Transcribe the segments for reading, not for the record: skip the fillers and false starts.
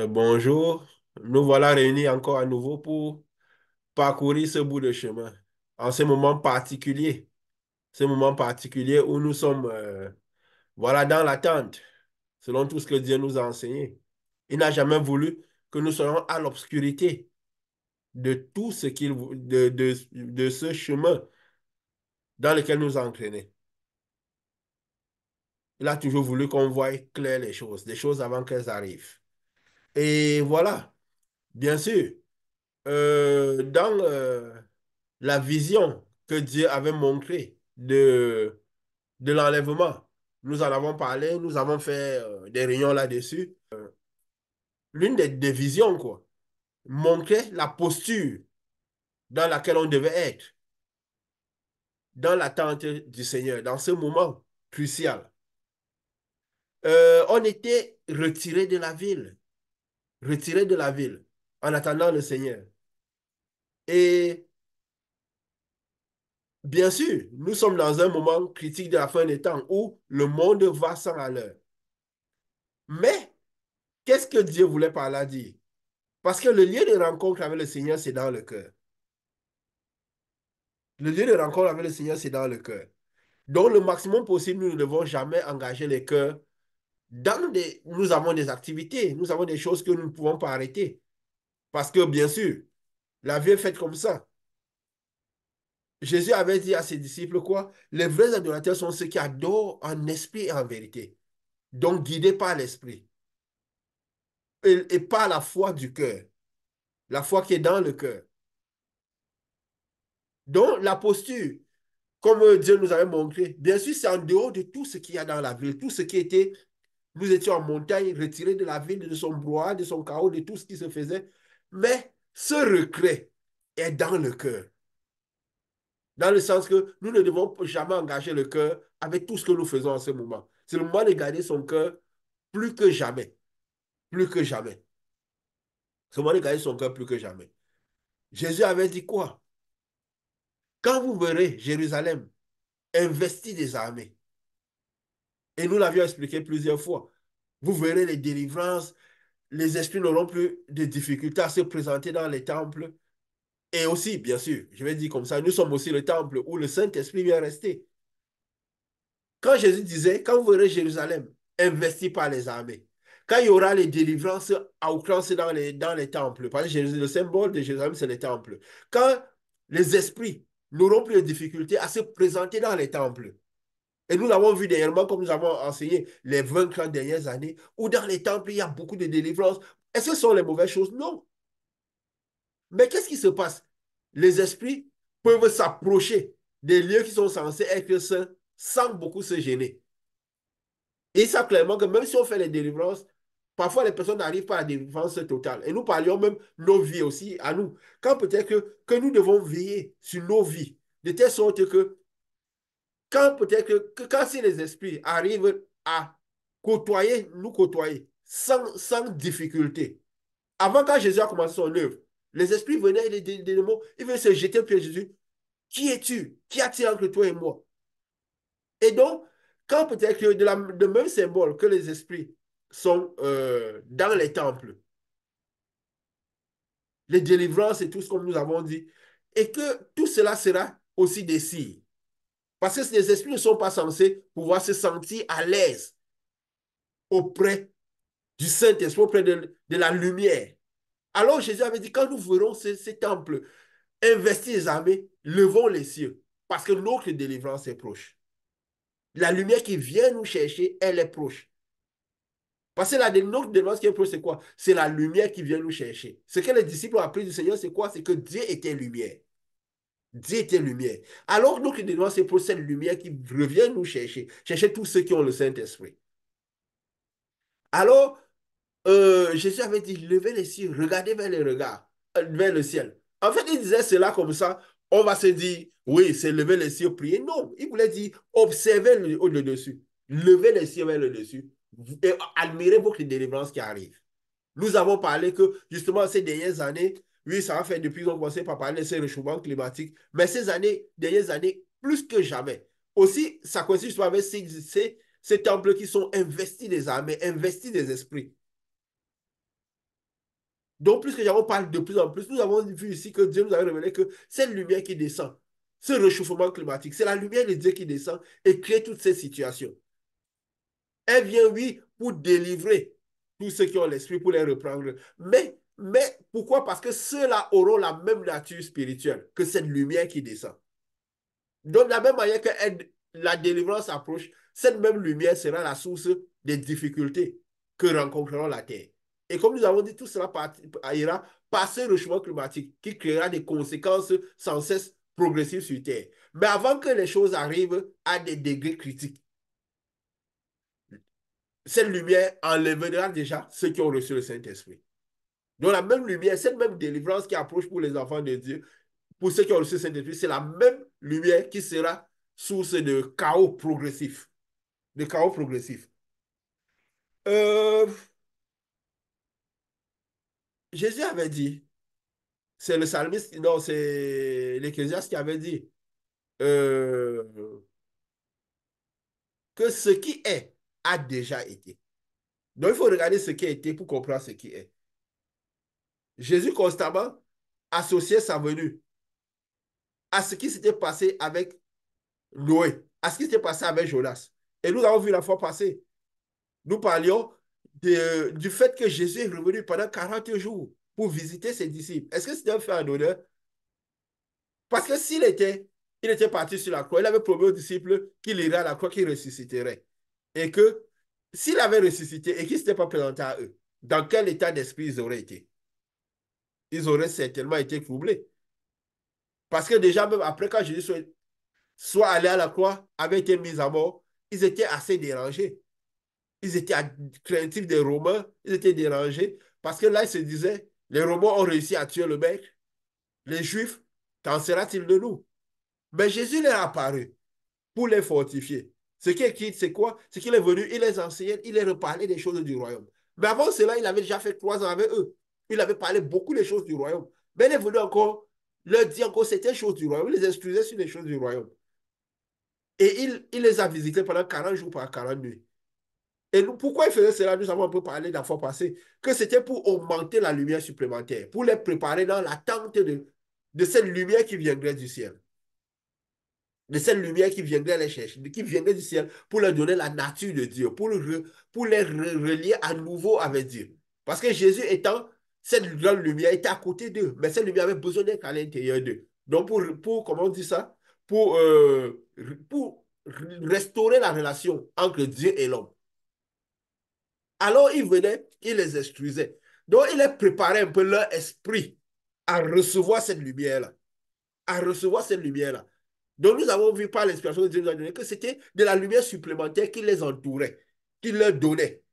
Bonjour, nous voilà réunis encore à nouveau pour parcourir ce bout de chemin. En ce moment particulier où nous sommes voilà, dans l'attente, selon tout ce que Dieu nous a enseigné. Il n'a jamais voulu que nous soyons à l'obscurité de tout ce de ce chemin dans lequel nous a entraînés. Il a toujours voulu qu'on voie clair les choses avant qu'elles arrivent. Et voilà, bien sûr, dans la vision que Dieu avait montrée de l'enlèvement. Nous en avons parlé, nous avons fait des réunions là-dessus. L'une des visions, quoi, montrait la posture dans laquelle on devait être dans l'attente du Seigneur, dans ce moment crucial. On était retiré de la ville en attendant le Seigneur. Et bien sûr, nous sommes dans un moment critique de la fin des temps où le monde va sans à l'heure. Mais qu'est-ce que Dieu voulait par là dire? Parce que le lieu de rencontre avec le Seigneur, c'est dans le cœur. Le lieu de rencontre avec le Seigneur, c'est dans le cœur. Donc, le maximum possible, nous ne devons jamais engager les cœurs dans des... Nous avons des activités, nous avons des choses que nous ne pouvons pas arrêter. Parce que, bien sûr, la vie est faite comme ça. Jésus avait dit à ses disciples quoi? Les vrais adorateurs sont ceux qui adorent en esprit et en vérité. Donc, guidés par l'esprit et par la foi du cœur. La foi qui est dans le cœur. Donc, la posture, comme Dieu nous avait montré, bien sûr, c'est en dehors de tout ce qu'il y a dans la ville, tout ce qui était, nous étions en montagne, retirés de la ville, de son brouhaha, de son chaos, de tout ce qui se faisait. Mais ce regret est dans le cœur. Dans le sens que nous ne devons jamais engager le cœur avec tout ce que nous faisons en ce moment. C'est le moment de garder son cœur plus que jamais. Plus que jamais. C'est le moment de garder son cœur plus que jamais. Jésus avait dit quoi? Quand vous verrez Jérusalem investie des armées, et nous l'avions expliqué plusieurs fois, vous verrez les délivrances, les esprits n'auront plus de difficultés à se présenter dans les temples. Et aussi, bien sûr, je vais dire comme ça, nous sommes aussi le temple où le Saint-Esprit vient rester. Quand Jésus disait, quand vous verrez Jérusalem investi par les armées, quand il y aura les délivrances à outrance dans les temples, parce que le symbole de Jérusalem, c'est les temples. Quand les esprits n'auront plus de difficultés à se présenter dans les temples, et nous l'avons vu dernièrement, comme nous avons enseigné les 20 dernières années, où dans les temples, il y a beaucoup de délivrances. Est-ce que ce sont les mauvaises choses? Non. Mais qu'est-ce qui se passe? Les esprits peuvent s'approcher des lieux qui sont censés être saints sans beaucoup se gêner. Et ils savent clairement que même si on fait les délivrances, parfois les personnes n'arrivent pas à la délivrance totale. Et nous parlions même nos vies aussi à nous. Quand peut-être que nous devons veiller sur nos vies, de telle sorte que quand peut-être que quand si les esprits arrivent à nous côtoyer sans difficulté. Avant, quand Jésus a commencé son œuvre, les esprits venaient et des démons, ils venaient se jeter au pied de Jésus. Qui es-tu? Qu'y a-t-il entre toi et moi? Et donc, quand peut-être que de même symbole que les esprits sont dans les temples, les délivrances et tout ce que nous avons dit, et que tout cela sera aussi des signes. Parce que les esprits ne sont pas censés pouvoir se sentir à l'aise auprès du Saint-Esprit, auprès de la lumière. Alors Jésus avait dit, quand nous verrons ces temples investis des armées, levons les cieux, parce que notre délivrance est proche. La lumière qui vient nous chercher, elle est proche. Parce que notre délivrance qui est proche, c'est quoi? C'est la lumière qui vient nous chercher. Ce que les disciples ont appris du Seigneur, c'est quoi? C'est que Dieu était lumière. Dieu était lumière. Alors notre délivrance est proche, cette lumière qui revient nous chercher, chercher tous ceux qui ont le Saint-Esprit. Alors, Jésus avait dit, levez les cieux, regardez vers les regards, vers le ciel. En fait, il disait cela comme ça, on va se dire, oui, c'est lever les cieux, prier. Non, il voulait dire, observez au-dessus, levez les cieux vers le dessus et admirez votre délivrance qui arrive. Nous avons parlé que, justement, ces dernières années, oui, ça a fait depuis qu'on commençait par parler de ces réchauffements climatiques, mais dernières années, plus que jamais. Aussi, ça coïncide justement avec ces temples qui sont investis des armées, investis des esprits. Donc, plus que on parle de plus en plus, nous avons vu ici que Dieu nous a révélé que cette lumière qui descend, ce réchauffement climatique, c'est la lumière de Dieu qui descend et crée toutes ces situations. Elle vient, oui, pour délivrer tous ceux qui ont l'esprit, pour les reprendre. Mais pourquoi? Parce que ceux-là auront la même nature spirituelle que cette lumière qui descend. Donc, de la même manière que la délivrance approche, cette même lumière sera la source des difficultés que rencontreront la Terre. Et comme nous avons dit, tout cela ira par ce réchauffement climatique qui créera des conséquences sans cesse progressives sur Terre. Mais avant que les choses arrivent à des degrés critiques, cette lumière enlèvera déjà ceux qui ont reçu le Saint-Esprit. Donc la même lumière, cette même délivrance qui approche pour les enfants de Dieu, pour ceux qui ont reçu le Saint-Esprit, c'est la même lumière qui sera source de chaos progressif. De chaos progressif. Euh, Jésus avait dit, c'est le psalmiste, non, c'est l'Ecclésiaste qui avait dit euh, que ce qui est a déjà été. Donc il faut regarder ce qui a été pour comprendre ce qui est. Jésus constamment associait sa venue à ce qui s'était passé avec Noé, à ce qui s'était passé avec Jonas. Et nous avons vu la fois passée, nous parlions du fait que Jésus est revenu pendant 40 jours pour visiter ses disciples. Est-ce que c'était un fait en honneur? Parce que il était parti sur la croix, il avait promis aux disciples qu'il irait à la croix, qu'il ressusciterait. Et que s'il avait ressuscité et qu'il ne s'était pas présenté à eux, dans quel état d'esprit ils auraient été? Ils auraient certainement été troublés. Parce que déjà, même après, quand Jésus soit allé à la croix, avait été mis à mort, ils étaient assez dérangés. Ils étaient craintifs des Romains, ils étaient dérangés, parce que là, ils se disaient, les Romains ont réussi à tuer le mec, les Juifs, qu'en sera-t-il de nous? Mais Jésus leur est apparu pour les fortifier. Ce qui est écrit, c'est quoi? C'est qu'il est venu, il les enseignait, il les reparlait des choses du royaume. Mais avant cela, il avait déjà fait 3 ans avec eux. Il avait parlé beaucoup des choses du royaume. Mais il est venu encore leur dire encore certaines choses du royaume. Il les instruisait sur les choses du royaume. Et il les a visités pendant 40 jours par 40 nuits. Et nous, pourquoi il faisait cela? Nous avons un peu parlé la fois passée, que c'était pour augmenter la lumière supplémentaire, pour les préparer dans l'attente de cette lumière qui viendrait du ciel. De cette lumière qui viendrait les chercher, qui viendrait du ciel pour leur donner la nature de Dieu, pour les relier à nouveau avec Dieu. Parce que Jésus étant cette grande lumière, était à côté d'eux, mais cette lumière avait besoin d'être à l'intérieur d'eux. Donc, comment on dit ça? Pour restaurer la relation entre Dieu et l'homme. Alors, il venait, il les instruisait. Donc, il les préparait un peu leur esprit à recevoir cette lumière-là. À recevoir cette lumière-là. Donc, nous avons vu par l'inspiration que Dieu nous a donné que c'était de la lumière supplémentaire qui les entourait, qui leur donnait,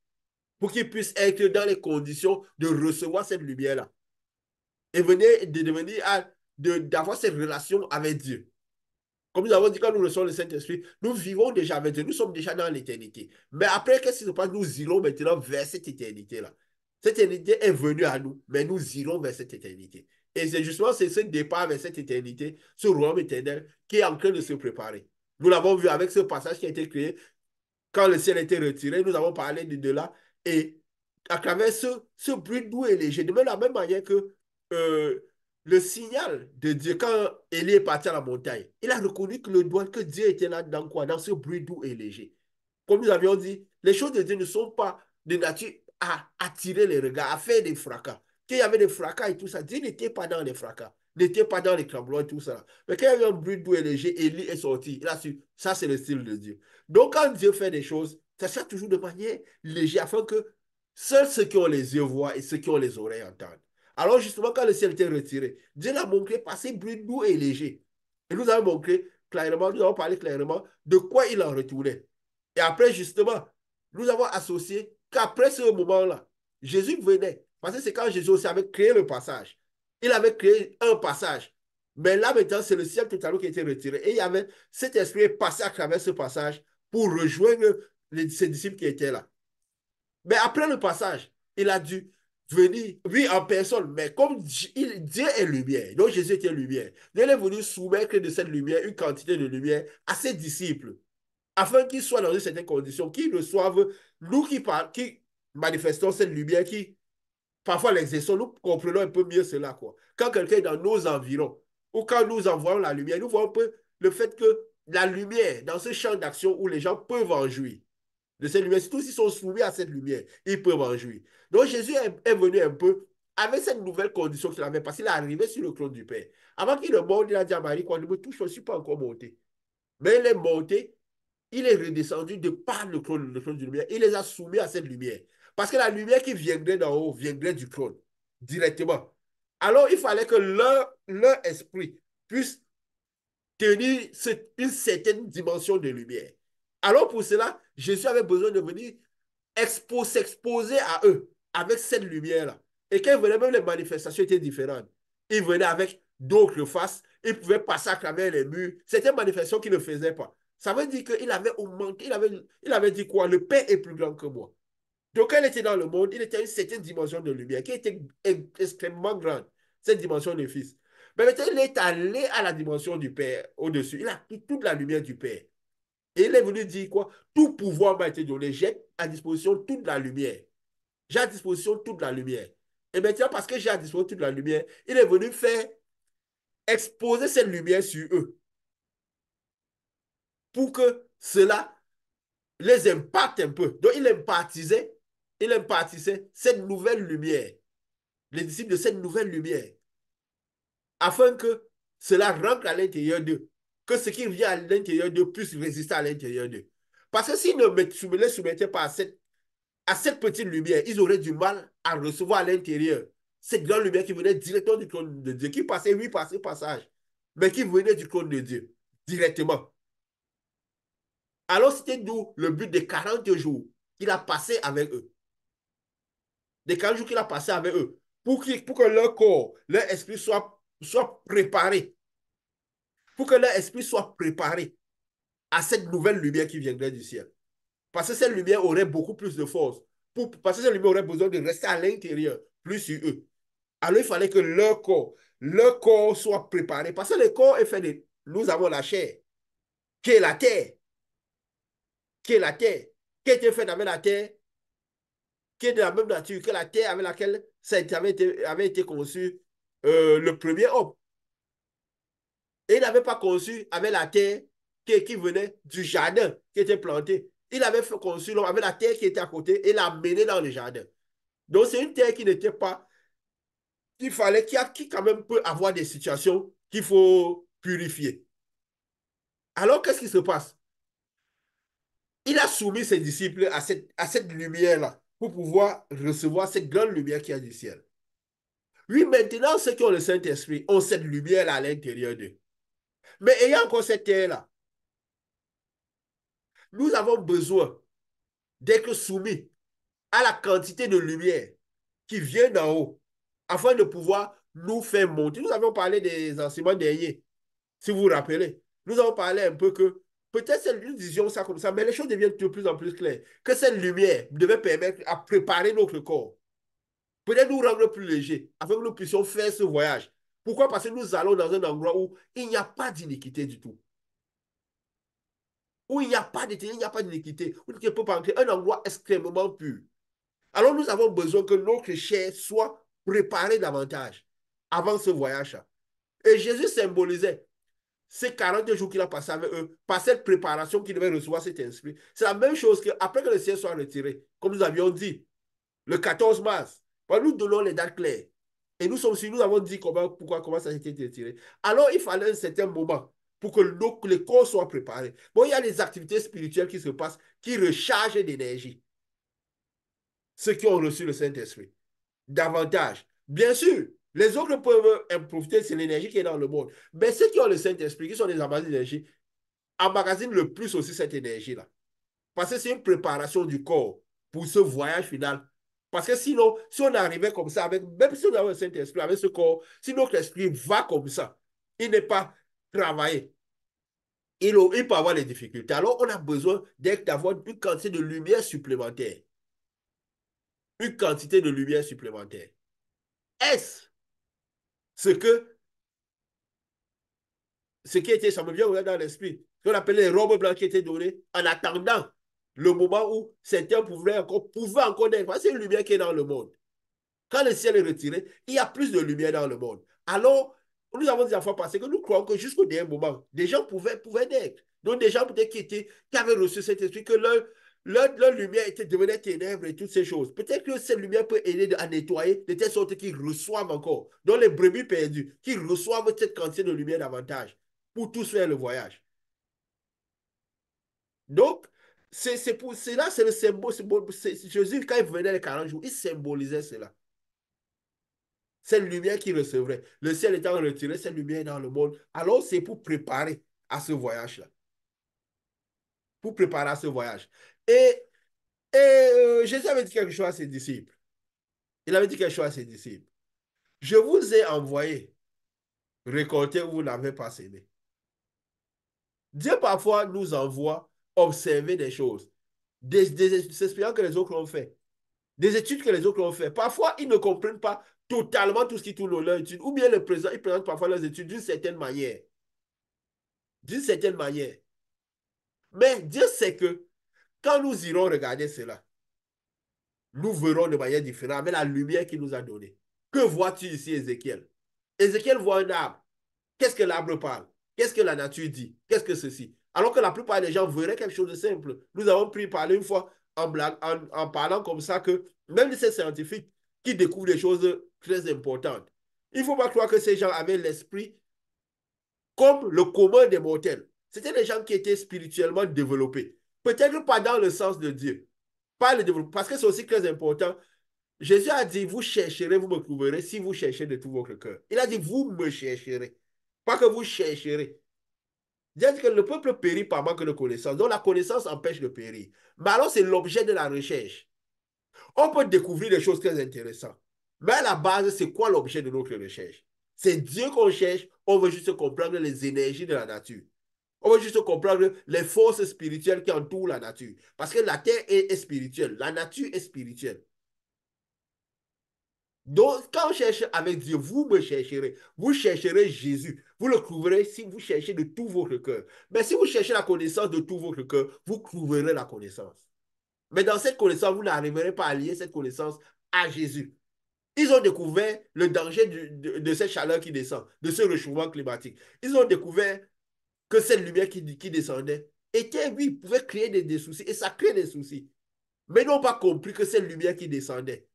pour qu'ils puissent être dans les conditions de recevoir cette lumière-là. Et venir de devenir, d'avoir cette relation avec Dieu. Comme nous avons dit, quand nous recevons le Saint-Esprit, nous vivons déjà avec Dieu, nous sommes déjà dans l'éternité. Mais après, qu'est-ce qui se passe? Nous irons maintenant vers cette éternité-là. Cette éternité est venue à nous, mais nous irons vers cette éternité. Et c'est justement ce départ vers cette éternité, ce royaume éternel, qui est en train de se préparer. Nous l'avons vu avec ce passage qui a été créé quand le ciel a été retiré, nous avons parlé de là. Et à travers ce bruit doux et léger, de même la même manière que euh, le signal de Dieu, quand Élie est parti à la montagne, il a reconnu que le doigt, que Dieu était là dans quoi? Dans ce bruit doux et léger. Comme nous avions dit, les choses de Dieu ne sont pas de nature à attirer les regards, à faire des fracas. Qu'il y avait des fracas et tout ça, Dieu n'était pas dans les fracas, n'était pas dans les tremblements et tout ça. Mais quand il y avait un bruit doux et léger, Élie est sorti. Il a su, ça c'est le style de Dieu. Donc quand Dieu fait des choses, ça se fait toujours de manière légère afin que seuls ceux qui ont les yeux voient et ceux qui ont les oreilles entendent. Alors justement, quand le ciel était retiré, Dieu l'a montré par ces bruits doux et légers. Et nous avons montré clairement, nous avons parlé clairement de quoi il en retournait. Et après, justement, nous avons associé qu'après ce moment-là, Jésus venait. Parce que c'est quand Jésus aussi avait créé le passage. Il avait créé un passage. Mais là, maintenant, c'est le ciel totalement qui a été retiré. Et il y avait cet esprit passé à travers ce passage pour rejoindre ses disciples qui étaient là. Mais après le passage, il a dû venir, oui, en personne, mais comme Dieu est lumière, donc Jésus était lumière, il est venu soumettre de cette lumière une quantité de lumière à ses disciples afin qu'ils soient dans une certaine condition, qu'ils reçoivent, nous qui manifestons cette lumière, qui parfois l'exerçons, nous comprenons un peu mieux cela, quoi. Quand quelqu'un est dans nos environs, ou quand nous envoyons la lumière, nous voyons un peu le fait que la lumière, dans ce champ d'action où les gens peuvent en jouir, de cette lumière, surtout s'ils sont soumis à cette lumière, ils peuvent en jouir. Donc Jésus est venu un peu avec cette nouvelle condition qu'il avait, parce qu'il est arrivé sur le trône du Père. Avant qu'il ne monte, il a dit à Marie, quand il me touche, je ne suis pas encore monté. Mais il est monté, il est redescendu de par le trône de lumière. Il les a soumis à cette lumière. Parce que la lumière qui viendrait d'en haut viendrait du trône, directement. Alors, il fallait que leur esprit puisse tenir une certaine dimension de lumière. Alors, pour cela, Jésus avait besoin de venir s'exposer à eux avec cette lumière-là. Et quand il venait, même les manifestations étaient différentes. Il venait avec d'autres faces, il pouvait passer à travers les murs. C'était une manifestation qu'il ne faisait pas. Ça veut dire qu'il avait augmenté, il avait dit quoi? Le Père est plus grand que moi. Donc, quand il était dans le monde, il était à une certaine dimension de lumière qui était extrêmement grande, cette dimension du Fils. Mais maintenant, il est allé à la dimension du Père au-dessus. Il a pris toute la lumière du Père. Et il est venu dire quoi? Tout pouvoir m'a été donné. J'ai à disposition toute la lumière. J'ai à disposition toute la lumière. Et maintenant, parce que j'ai à disposition toute la lumière, il est venu faire exposer cette lumière sur eux pour que cela les impacte un peu. Donc, il impartissait cette nouvelle lumière, les disciples de cette nouvelle lumière, afin que cela rentre à l'intérieur d'eux, que ce qui vient à l'intérieur d'eux puisse résister à l'intérieur d'eux. Parce que s'ils ne les soumettaient pas à cette petite lumière, ils auraient du mal à recevoir à l'intérieur cette grande lumière qui venait directement du trône de Dieu, qui passait, oui, par ce passage, mais qui venait du trône de Dieu, directement. Alors, c'était d'où le but des 40 jours qu'il a passé avec eux. Des 40 jours qu'il a passé avec eux. Pour que leur corps, leur esprit soit préparé. Pour que leur esprit soit préparé à cette nouvelle lumière qui viendrait du ciel. Parce que cette lumière aurait beaucoup plus de force. Parce que cette lumière aurait besoin de rester à l'intérieur, plus sur eux. Alors, il fallait que leur corps soit préparé. Parce que le corps est fait de... Nous avons la chair, qui est la terre, qui est la terre, qui a été faite avec la terre, qui est de la même nature que la terre avec laquelle ça avait été conçu le premier homme. Et il n'avait pas conçu avec la terre qui venait du jardin qui était planté. Il avait conçu l'homme avec la terre qui était à côté et l'a mené dans le jardin. Donc, c'est une terre qui n'était pas, qu'il fallait, qui quand même peut avoir des situations qu'il faut purifier. Alors, qu'est-ce qui se passe? Il a soumis ses disciples à cette lumière-là pour pouvoir recevoir cette grande lumière qui a du ciel. Oui, maintenant, ceux qui ont le Saint-Esprit ont cette lumière-là à l'intérieur d'eux. Mais ayant encore cette terre-là, nous avons besoin d'être soumis à la quantité de lumière qui vient d'en haut afin de pouvoir nous faire monter. Nous avons parlé des enseignements derniers, si vous vous rappelez. Nous avons parlé un peu que peut-être nous disions ça comme ça, mais les choses deviennent de plus en plus claires. Que cette lumière devait permettre à préparer notre corps. Peut-être nous rendre plus légers afin que nous puissions faire ce voyage. Pourquoi? Parce que nous allons dans un endroit où il n'y a pas d'iniquité du tout. Où il n'y a pas d'éthique, il n'y a pas d'iniquité, où tu ne peux pas entrer, un endroit extrêmement pur. Alors nous avons besoin que notre chair soit préparée davantage avant ce voyage-là. Et Jésus symbolisait ces 40 jours qu'il a passé avec eux par cette préparation qu'il devait recevoir cet esprit. C'est la même chose qu'après que le ciel soit retiré, comme nous avions dit, le 14 mars, nous donnons les dates claires. Et nous avons dit comment ça a été retiré. Alors il fallait un certain moment pour que les corps soient préparés. Bon, il y a des activités spirituelles qui se passent qui rechargent d'énergie. Ceux qui ont reçu le Saint-Esprit. Davantage. Bien sûr, les autres peuvent en profiter, c'est l'énergie qui est dans le monde. Mais ceux qui ont le Saint-Esprit, qui sont des emballeurs d'énergie, emmagasinent le plus aussi cette énergie-là. Parce que c'est une préparation du corps pour ce voyage final. Parce que sinon, si on arrivait comme ça, même si on a le Saint-Esprit, avec ce corps, si notre esprit va comme ça, il n'est pas travaillé, il peut avoir des difficultés. Alors, on a besoin d'avoir une quantité de lumière supplémentaire. Une quantité de lumière supplémentaire. Est-ce ce que ce qui était, ça me vient dans l'esprit, ce qu'on appelait les robes blanches qui étaient données en attendant le moment où certains pouvaient encore naître. C'est une lumière qui est dans le monde. Quand le ciel est retiré, il y a plus de lumière dans le monde. Alors, nous avons dit la fois passée que nous croyons que jusqu'au dernier moment, des gens pouvaient naître. Donc, des gens peut-être qui avaient reçu cet esprit, que leur lumière devenait ténèbres et toutes ces choses. Peut-être que cette lumière peut aider à nettoyer de telle sorte qu'ils reçoivent encore. Donc, les brebis perdues, qu'ils reçoivent cette quantité de lumière davantage pour tous faire le voyage. Donc, c'est pour cela, c'est le symbole. Jésus, quand il venait les 40 jours, il symbolisait cela. Cette lumière qu'il recevrait. Le ciel étant retiré, cette lumière dans le monde. Alors, c'est pour préparer à ce voyage-là. Pour préparer à ce voyage. Jésus avait dit quelque chose à ses disciples. Il avait dit quelque chose à ses disciples. Je vous ai envoyé récolter où vous n'avez pas semé. Dieu parfois nous envoie observer des choses, des expériences que les autres ont fait, des études que les autres ont fait. Parfois, ils ne comprennent pas totalement tout ce qui tourne dans leur étude, ou bien ils présentent parfois leurs études d'une certaine manière. D'une certaine manière. Mais Dieu sait que quand nous irons regarder cela, nous verrons de manière différente avec la lumière qu'il nous a donnée. Que vois-tu ici, Ézéchiel? Ézéchiel voit un arbre. Qu'est-ce que l'arbre parle? Qu'est-ce que la nature dit? Qu'est-ce que ceci? Alors que la plupart des gens verraient quelque chose de simple. Nous avons pris parler une fois en, blague, en parlant comme ça que même ces scientifiques qui découvrent des choses très importantes, il ne faut pas croire que ces gens avaient l'esprit comme le commun des mortels. C'était des gens qui étaient spirituellement développés. Peut-être pas dans le sens de Dieu. Pas le développement, parce que c'est aussi très important. Jésus a dit, vous chercherez, vous me trouverez si vous cherchez de tout votre cœur. Il a dit, vous me chercherez. Pas que vous chercherez. Dieu a dit que le peuple périt par manque de connaissance. Donc la connaissance empêche de périr. Mais alors c'est l'objet de la recherche. On peut découvrir des choses très intéressantes. Mais à la base, c'est quoi l'objet de notre recherche? C'est Dieu qu'on cherche. On veut juste comprendre les énergies de la nature. On veut juste comprendre les forces spirituelles qui entourent la nature. Parce que la terre est spirituelle. La nature est spirituelle. Donc, quand on cherche avec Dieu, vous me chercherez. Vous chercherez Jésus. Vous le trouverez si vous cherchez de tout votre cœur. Mais si vous cherchez la connaissance de tout votre cœur, vous trouverez la connaissance. Mais dans cette connaissance, vous n'arriverez pas à lier cette connaissance à Jésus. Ils ont découvert le danger de cette chaleur qui descend, de ce réchauffement climatique. Ils ont découvert que cette lumière qui descendait était, oui, pouvait créer des soucis. Et ça crée des soucis. Mais ils n'ont pas compris que cette lumière qui descendait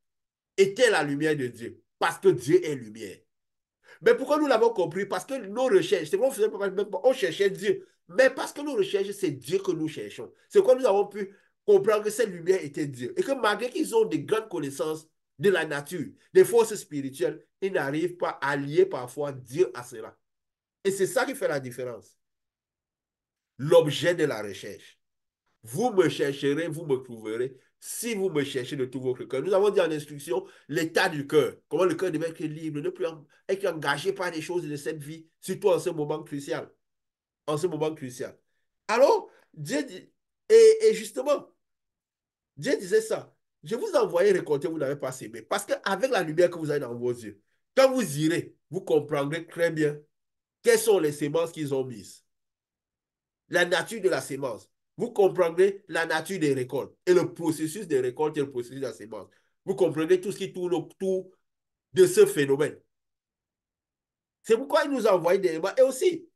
était la lumière de Dieu. Parce que Dieu est lumière. Mais pourquoi nous l'avons compris? Parce que nos recherches, c'est qu'on faisait on cherchait Dieu. Mais parce que nos recherches, c'est Dieu que nous cherchons. C'est quoi nous avons pu comprendre que cette lumière était Dieu. Et que malgré qu'ils ont des grandes connaissances de la nature, des forces spirituelles, ils n'arrivent pas à lier parfois Dieu à cela. Et c'est ça qui fait la différence. L'objet de la recherche. Vous me chercherez, vous me trouverez, si vous me cherchez de tout votre cœur. Nous avons dit en instruction l'état du cœur, comment le cœur devait être libre, ne plus être engagé par les choses de cette vie, surtout en ce moment crucial. En ce moment crucial. Alors, Dieu dit, et justement, Dieu disait ça. Je vous ai envoyé récolter, vous n'avez pas semé. Parce qu'avec la lumière que vous avez dans vos yeux, quand vous irez, vous comprendrez très bien quelles sont les semences qu'ils ont mises. La nature de la sémence. Vous comprendrez la nature des récoltes et le processus des récoltes et le processus de la sémence. Vous comprendrez tout ce qui tourne autour de ce phénomène. C'est pourquoi il nous a envoyé des éléments. Et aussi,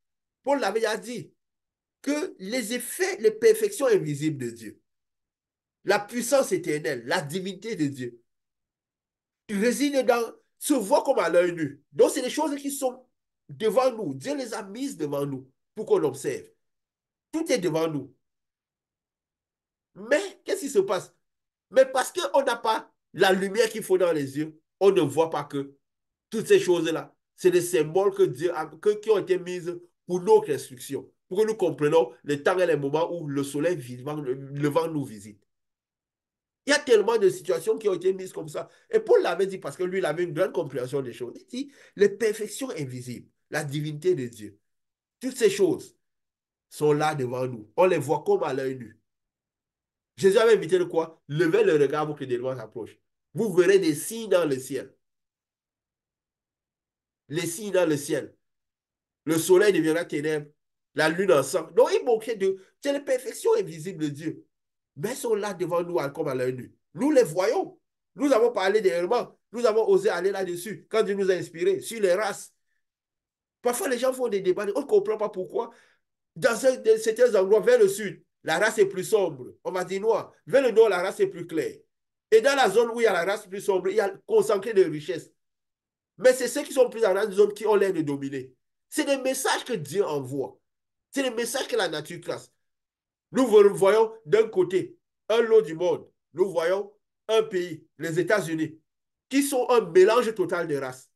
Paul l'avait déjà dit, que les effets, les perfections invisibles de Dieu, la puissance éternelle, la divinité de Dieu, réside dans, se voit comme à l'œil nu. Donc, c'est des choses qui sont devant nous. Dieu les a mises devant nous pour qu'on observe. Tout est devant nous. Mais qu'est-ce qui se passe? Mais parce qu'on n'a pas la lumière qu'il faut dans les yeux, on ne voit pas que toutes ces choses-là, c'est des symboles que Dieu a, qui ont été mises pour notre instruction, pour que nous comprenions les temps et les moments où le soleil vivant, le vent nous visite. Il y a tellement de situations qui ont été mises comme ça. Et Paul l'avait dit parce que lui, il avait une grande compréhension des choses. Il dit, les perfections invisibles, la divinité de Dieu, toutes ces choses sont là devant nous. On les voit comme à l'œil nu. Jésus avait invité de quoi? Levez le regard pour que des lois s'approchent. Vous verrez des signes dans le ciel. Les signes dans le ciel. Le soleil deviendra ténèbres, la lune en sang. Donc, il manquait de... C'est les perfections invisibles de Dieu. Mais elles sont là devant nous comme à l'œil nu. Nous les voyons. Nous avons parlé des éléments. Nous avons osé aller là-dessus quand Dieu nous a inspirés sur les races. Parfois, les gens font des débats, on ne comprend pas pourquoi. Dans certains endroits, vers le sud, la race est plus sombre. On va dire noir. Vers le nord, la race est plus claire. Et dans la zone où il y a la race plus sombre, il y a concentré de richesses. Mais c'est ceux qui sont plus dans la zone qui ont l'air de dominer. C'est des messages que Dieu envoie. C'est des messages que la nature classe. Nous voyons d'un côté un lot du monde. Nous voyons un pays, les États-Unis, qui sont un mélange total de races.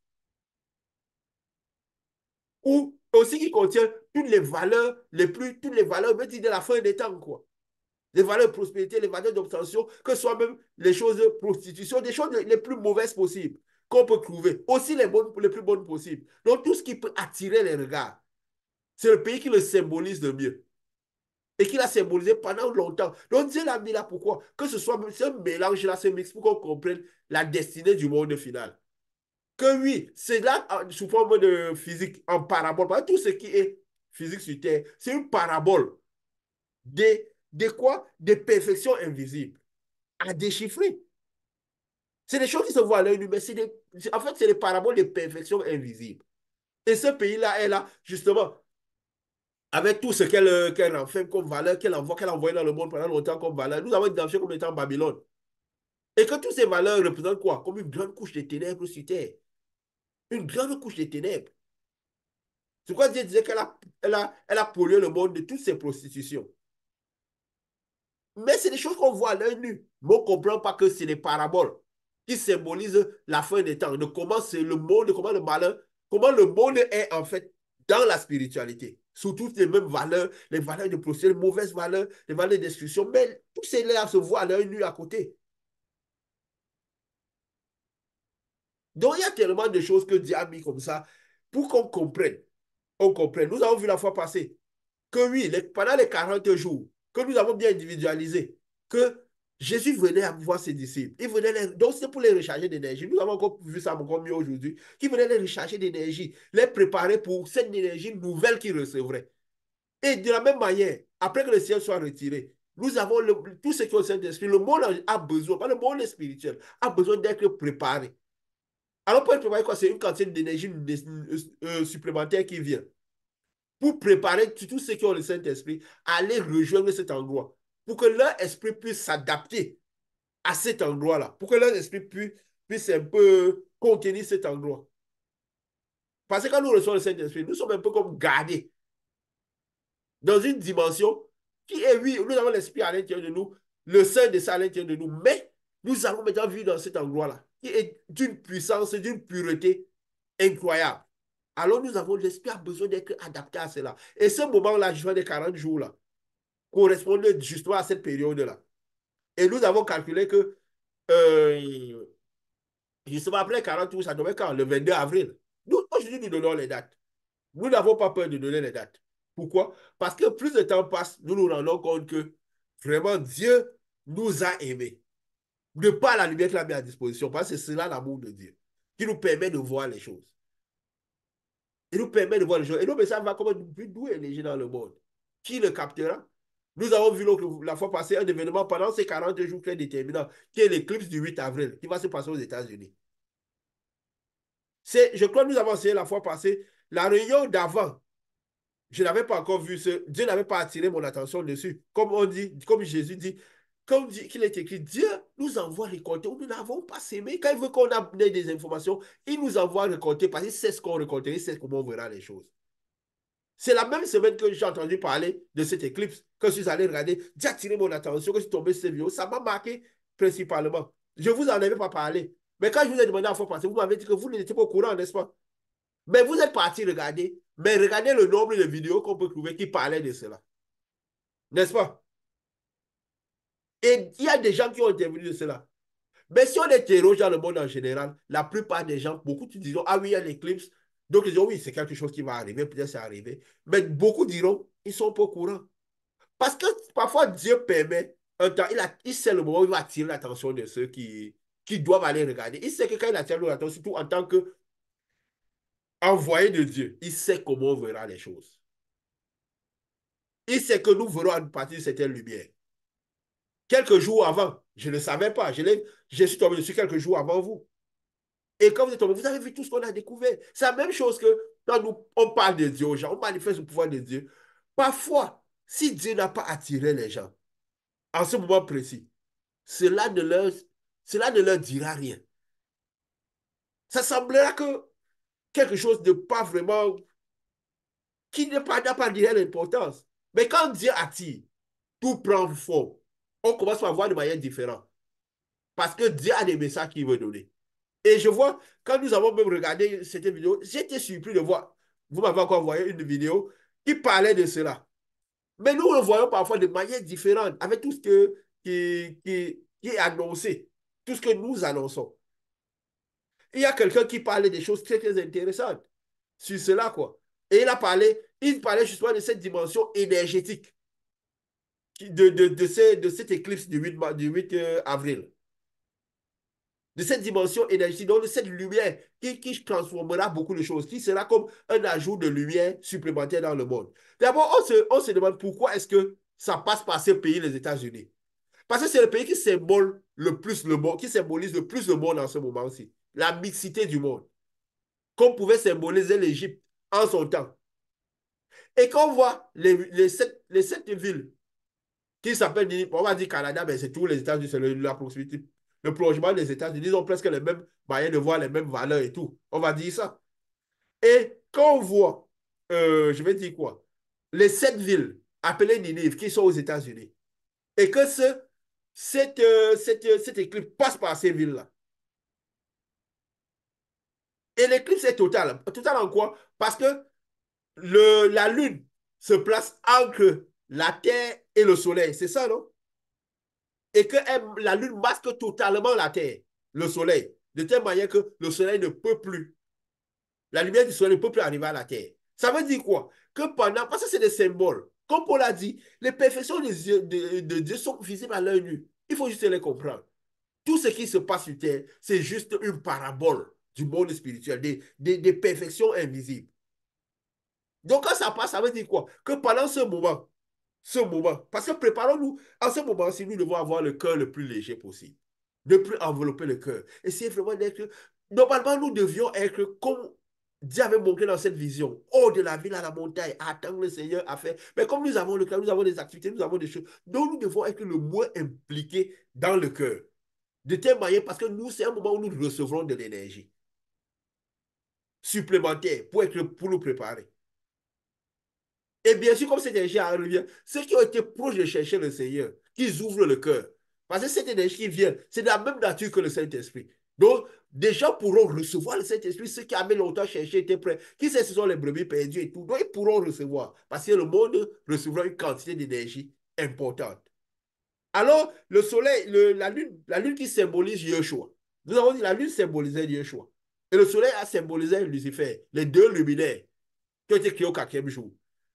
Ou aussi qui contient toutes les valeurs toutes les valeurs, même de la fin des temps, quoi. Les valeurs de prospérité, les valeurs d'obtention, que ce soit même les choses de prostitution, des choses les plus mauvaises possibles qu'on peut trouver, aussi les plus bonnes possibles. Donc tout ce qui peut attirer les regards, c'est le pays qui le symbolise le mieux et qui l'a symbolisé pendant longtemps. Donc Dieu l'a mis là pourquoi? Que ce soit ce mélange-là, ce mix, pour qu'on comprenne la destinée du monde final. Que oui, c'est là sous forme de physique, en parabole. Parce que tout ce qui est physique sur Terre, c'est une parabole de quoi? Des perfections invisibles à déchiffrer. C'est des choses qui se voient à l'œil nu, mais en fait, c'est des paraboles de perfections invisibles. Et ce pays-là est là, justement, avec tout ce qu'elle renferme comme valeur, qu'elle envoie dans le monde pendant longtemps comme valeur. Nous avons identifié comme étant Babylone. Et que toutes ces valeurs représentent quoi? Comme une grande couche de ténèbres sur Terre. Une grande couche de ténèbres. C'est quoi Dieu disait qu'elle a pollué le monde de toutes ces prostitutions. Mais c'est des choses qu'on voit à l'œil nu. Mais on ne comprend pas que c'est des paraboles qui symbolisent la fin des temps, de comment c'est le monde, comment le malheur, comment le monde est en fait dans la spiritualité. Sous toutes les mêmes valeurs, les valeurs de procédure, les mauvaises valeurs, les valeurs d'exclusion, mais tout cela se voit à l'œil nu à côté. Donc il y a tellement de choses que Dieu a mis comme ça pour qu'on comprenne. On comprenne. Nous avons vu la fois passée que oui, pendant les 40 jours, que nous avons bien individualisé, que Jésus venait à voir ses disciples. Donc, c'était pour les recharger d'énergie. Nous avons encore vu ça encore mieux aujourd'hui. Qui venait les recharger d'énergie, les préparer pour cette énergie nouvelle qu'ils recevraient. Et de la même manière, après que le ciel soit retiré, nous avons tout ce qui est au Saint-Esprit. Le monde a besoin, pas le monde spirituel, a besoin d'être préparé. Alors, pour être préparé, quoi, c'est une quantité d'énergie supplémentaire qui vient pour préparer tous ceux qui ont le Saint-Esprit à aller rejoindre cet endroit, pour que leur esprit puisse s'adapter à cet endroit-là, pour que leur esprit puisse un peu contenir cet endroit. Parce que quand nous recevons le Saint-Esprit, nous sommes un peu comme gardés dans une dimension qui est, oui, nous avons l'esprit à l'intérieur de nous, le Saint de ça à l'intérieur de nous, mais nous allons maintenant vivre dans cet endroit-là, qui est d'une puissance, d'une pureté incroyable. Alors nous avons, l'esprit a besoin d'être adapté à cela. Et ce moment-là, je fais des 40 jours-là, correspondait justement à cette période-là. Et nous avons calculé que, euh, justement, après les 40 jours, ça tombait quand? Le 22 avril. Nous, aujourd'hui, nous donnons les dates. Nous n'avons pas peur de donner les dates. Pourquoi? Parce que plus le temps passe, nous nous rendons compte que vraiment Dieu nous a aimés. De par la lumière qu'il a mis à disposition. Parce que c'est cela l'amour de Dieu qui nous permet de voir les choses. Il nous permet de voir les choses. Et nos messages va comme une pluie d'où énergie dans le monde. Qui le captera? Nous avons vu la fois passée un événement pendant ces 40 jours très déterminant, qui est l'éclipse du 8 avril, qui va se passer aux États-Unis. Je crois que nous avons essayé la fois passée, la réunion d'avant, je n'avais pas encore vu ce. Dieu n'avait pas attiré mon attention dessus. Comme on dit, comme Jésus dit, comme qu'il est écrit, Dieu nous envoie récolter où nous n'avons pas sémé. Quand il veut qu'on ait des informations, il nous envoie récolter parce qu'il sait ce qu'on récolte, il sait comment on verra les choses. C'est la même semaine que j'ai entendu parler de cette éclipse, que je suis allé regarder, j'ai attiré mon attention, que je suis tombé sur cette vidéo. Ça m'a marqué principalement. Je ne vous en avais pas parlé. Mais quand je vous ai demandé à fois passée, vous m'avez dit que vous n'étiez pas au courant, n'est-ce pas? Mais vous êtes parti regarder. Mais regardez le nombre de vidéos qu'on peut trouver qui parlaient de cela. N'est-ce pas? Et il y a des gens qui ont intervenu de cela. Mais si on interroge dans le monde en général, la plupart des gens, beaucoup diront, ah oui, il y a l'éclipse. Donc ils diront, oui, c'est quelque chose qui va arriver, peut-être c'est arrivé. Mais beaucoup diront, ils ne sont pas au courant. Parce que parfois, Dieu permet un temps, il sait le moment où il va attirer l'attention de ceux qui doivent aller regarder. Il sait que quand il attire l'attention, surtout en tant qu'envoyé de Dieu, il sait comment on verra les choses. Il sait que nous verrons à partir de certaines lumières. Quelques jours avant, je ne savais pas. Je suis tombé dessus quelques jours avant vous. Et quand vous êtes tombé, vous avez vu tout ce qu'on a découvert. C'est la même chose que quand nous, on parle de Dieu aux gens, on manifeste le pouvoir de Dieu. Parfois, si Dieu n'a pas attiré les gens en ce moment précis, cela ne leur, cela ne leur dira rien. Ça semblera que quelque chose de pas vraiment, qui n'a pas de réelle importance. Mais quand Dieu attire, tout prend forme. On commence à voir de manière différente. Parce que Dieu a des messages qu'il veut donner. Et je vois, quand nous avons même regardé cette vidéo, j'étais surpris de voir, vous m'avez encore envoyé une vidéo qui parlait de cela. Mais nous le voyons parfois de manière différente, avec tout ce qui est annoncé, tout ce que nous annonçons. Il y a quelqu'un qui parlait des choses très, très intéressantes sur cela, quoi. Et il parlait justement de cette dimension énergétique de cette éclipse du 8 avril. De cette dimension énergétique, donc de cette lumière qui transformera beaucoup de choses, qui sera comme un ajout de lumière supplémentaire dans le monde. D'abord, on se demande pourquoi est-ce que ça passe par ce pays, les États-Unis. Parce que c'est le pays qui symbole le plus le monde, qui symbolise le plus le monde en ce moment-ci. La mixité du monde. Comme pouvait symboliser l'Égypte en son temps. Et quand on voit les sept villes qui s'appellent, on va dire Canada, mais c'est tous les États-Unis, c'est la proximité. Le prolongement des États-Unis, ils ont presque les mêmes moyens de voir les mêmes valeurs et tout. On va dire ça. Et quand on voit, je vais dire quoi, les sept villes appelées Ninive qui sont aux États-Unis, et que cette éclipse passe par ces villes-là. Et l'éclipse est totale. Totale en quoi? Parce que la Lune se place entre la Terre et le Soleil. C'est ça, non? Et que la Lune masque totalement la Terre, le Soleil, de telle manière que le Soleil ne peut plus, la lumière du Soleil ne peut plus arriver à la Terre. Ça veut dire quoi? Que pendant, parce que c'est des symboles, comme Paul a dit, les perfections de Dieu sont visibles à l'œil nu. Il faut juste les comprendre. Tout ce qui se passe sur Terre, c'est juste une parabole du monde spirituel, des perfections invisibles. Donc quand ça passe, ça veut dire quoi? Que pendant ce moment, parce que préparons-nous, en ce moment-ci, nous devons avoir le cœur le plus léger possible, ne plus envelopper le cœur. Essayez vraiment d'être, normalement, nous devions être comme Dieu avait montré dans cette vision, hors de la ville à la montagne, à attendre le Seigneur à faire. Mais comme nous avons le cœur, nous avons des activités, nous avons des choses, donc nous devons être le moins impliqués dans le cœur. De telle manière, parce que nous, c'est un moment où nous recevrons de l'énergie supplémentaire pour nous préparer. Et bien sûr, comme cette énergie revient, ceux qui ont été proches de chercher le Seigneur, qu'ils ouvrent le cœur. Parce que cette énergie qui vient, c'est de la même nature que le Saint-Esprit. Donc, des gens pourront recevoir le Saint-Esprit, ceux qui avaient longtemps cherché, étaient prêts. Qui sait, ce sont les brebis perdues et tout. Donc, ils pourront recevoir. Parce que le monde recevra une quantité d'énergie importante. Alors, le soleil, la lune qui symbolise Yeshua. Nous avons dit la lune symbolisait Yeshua. Et le soleil a symbolisé Lucifer, les deux luminaires qui ont été créés au quatrième jour.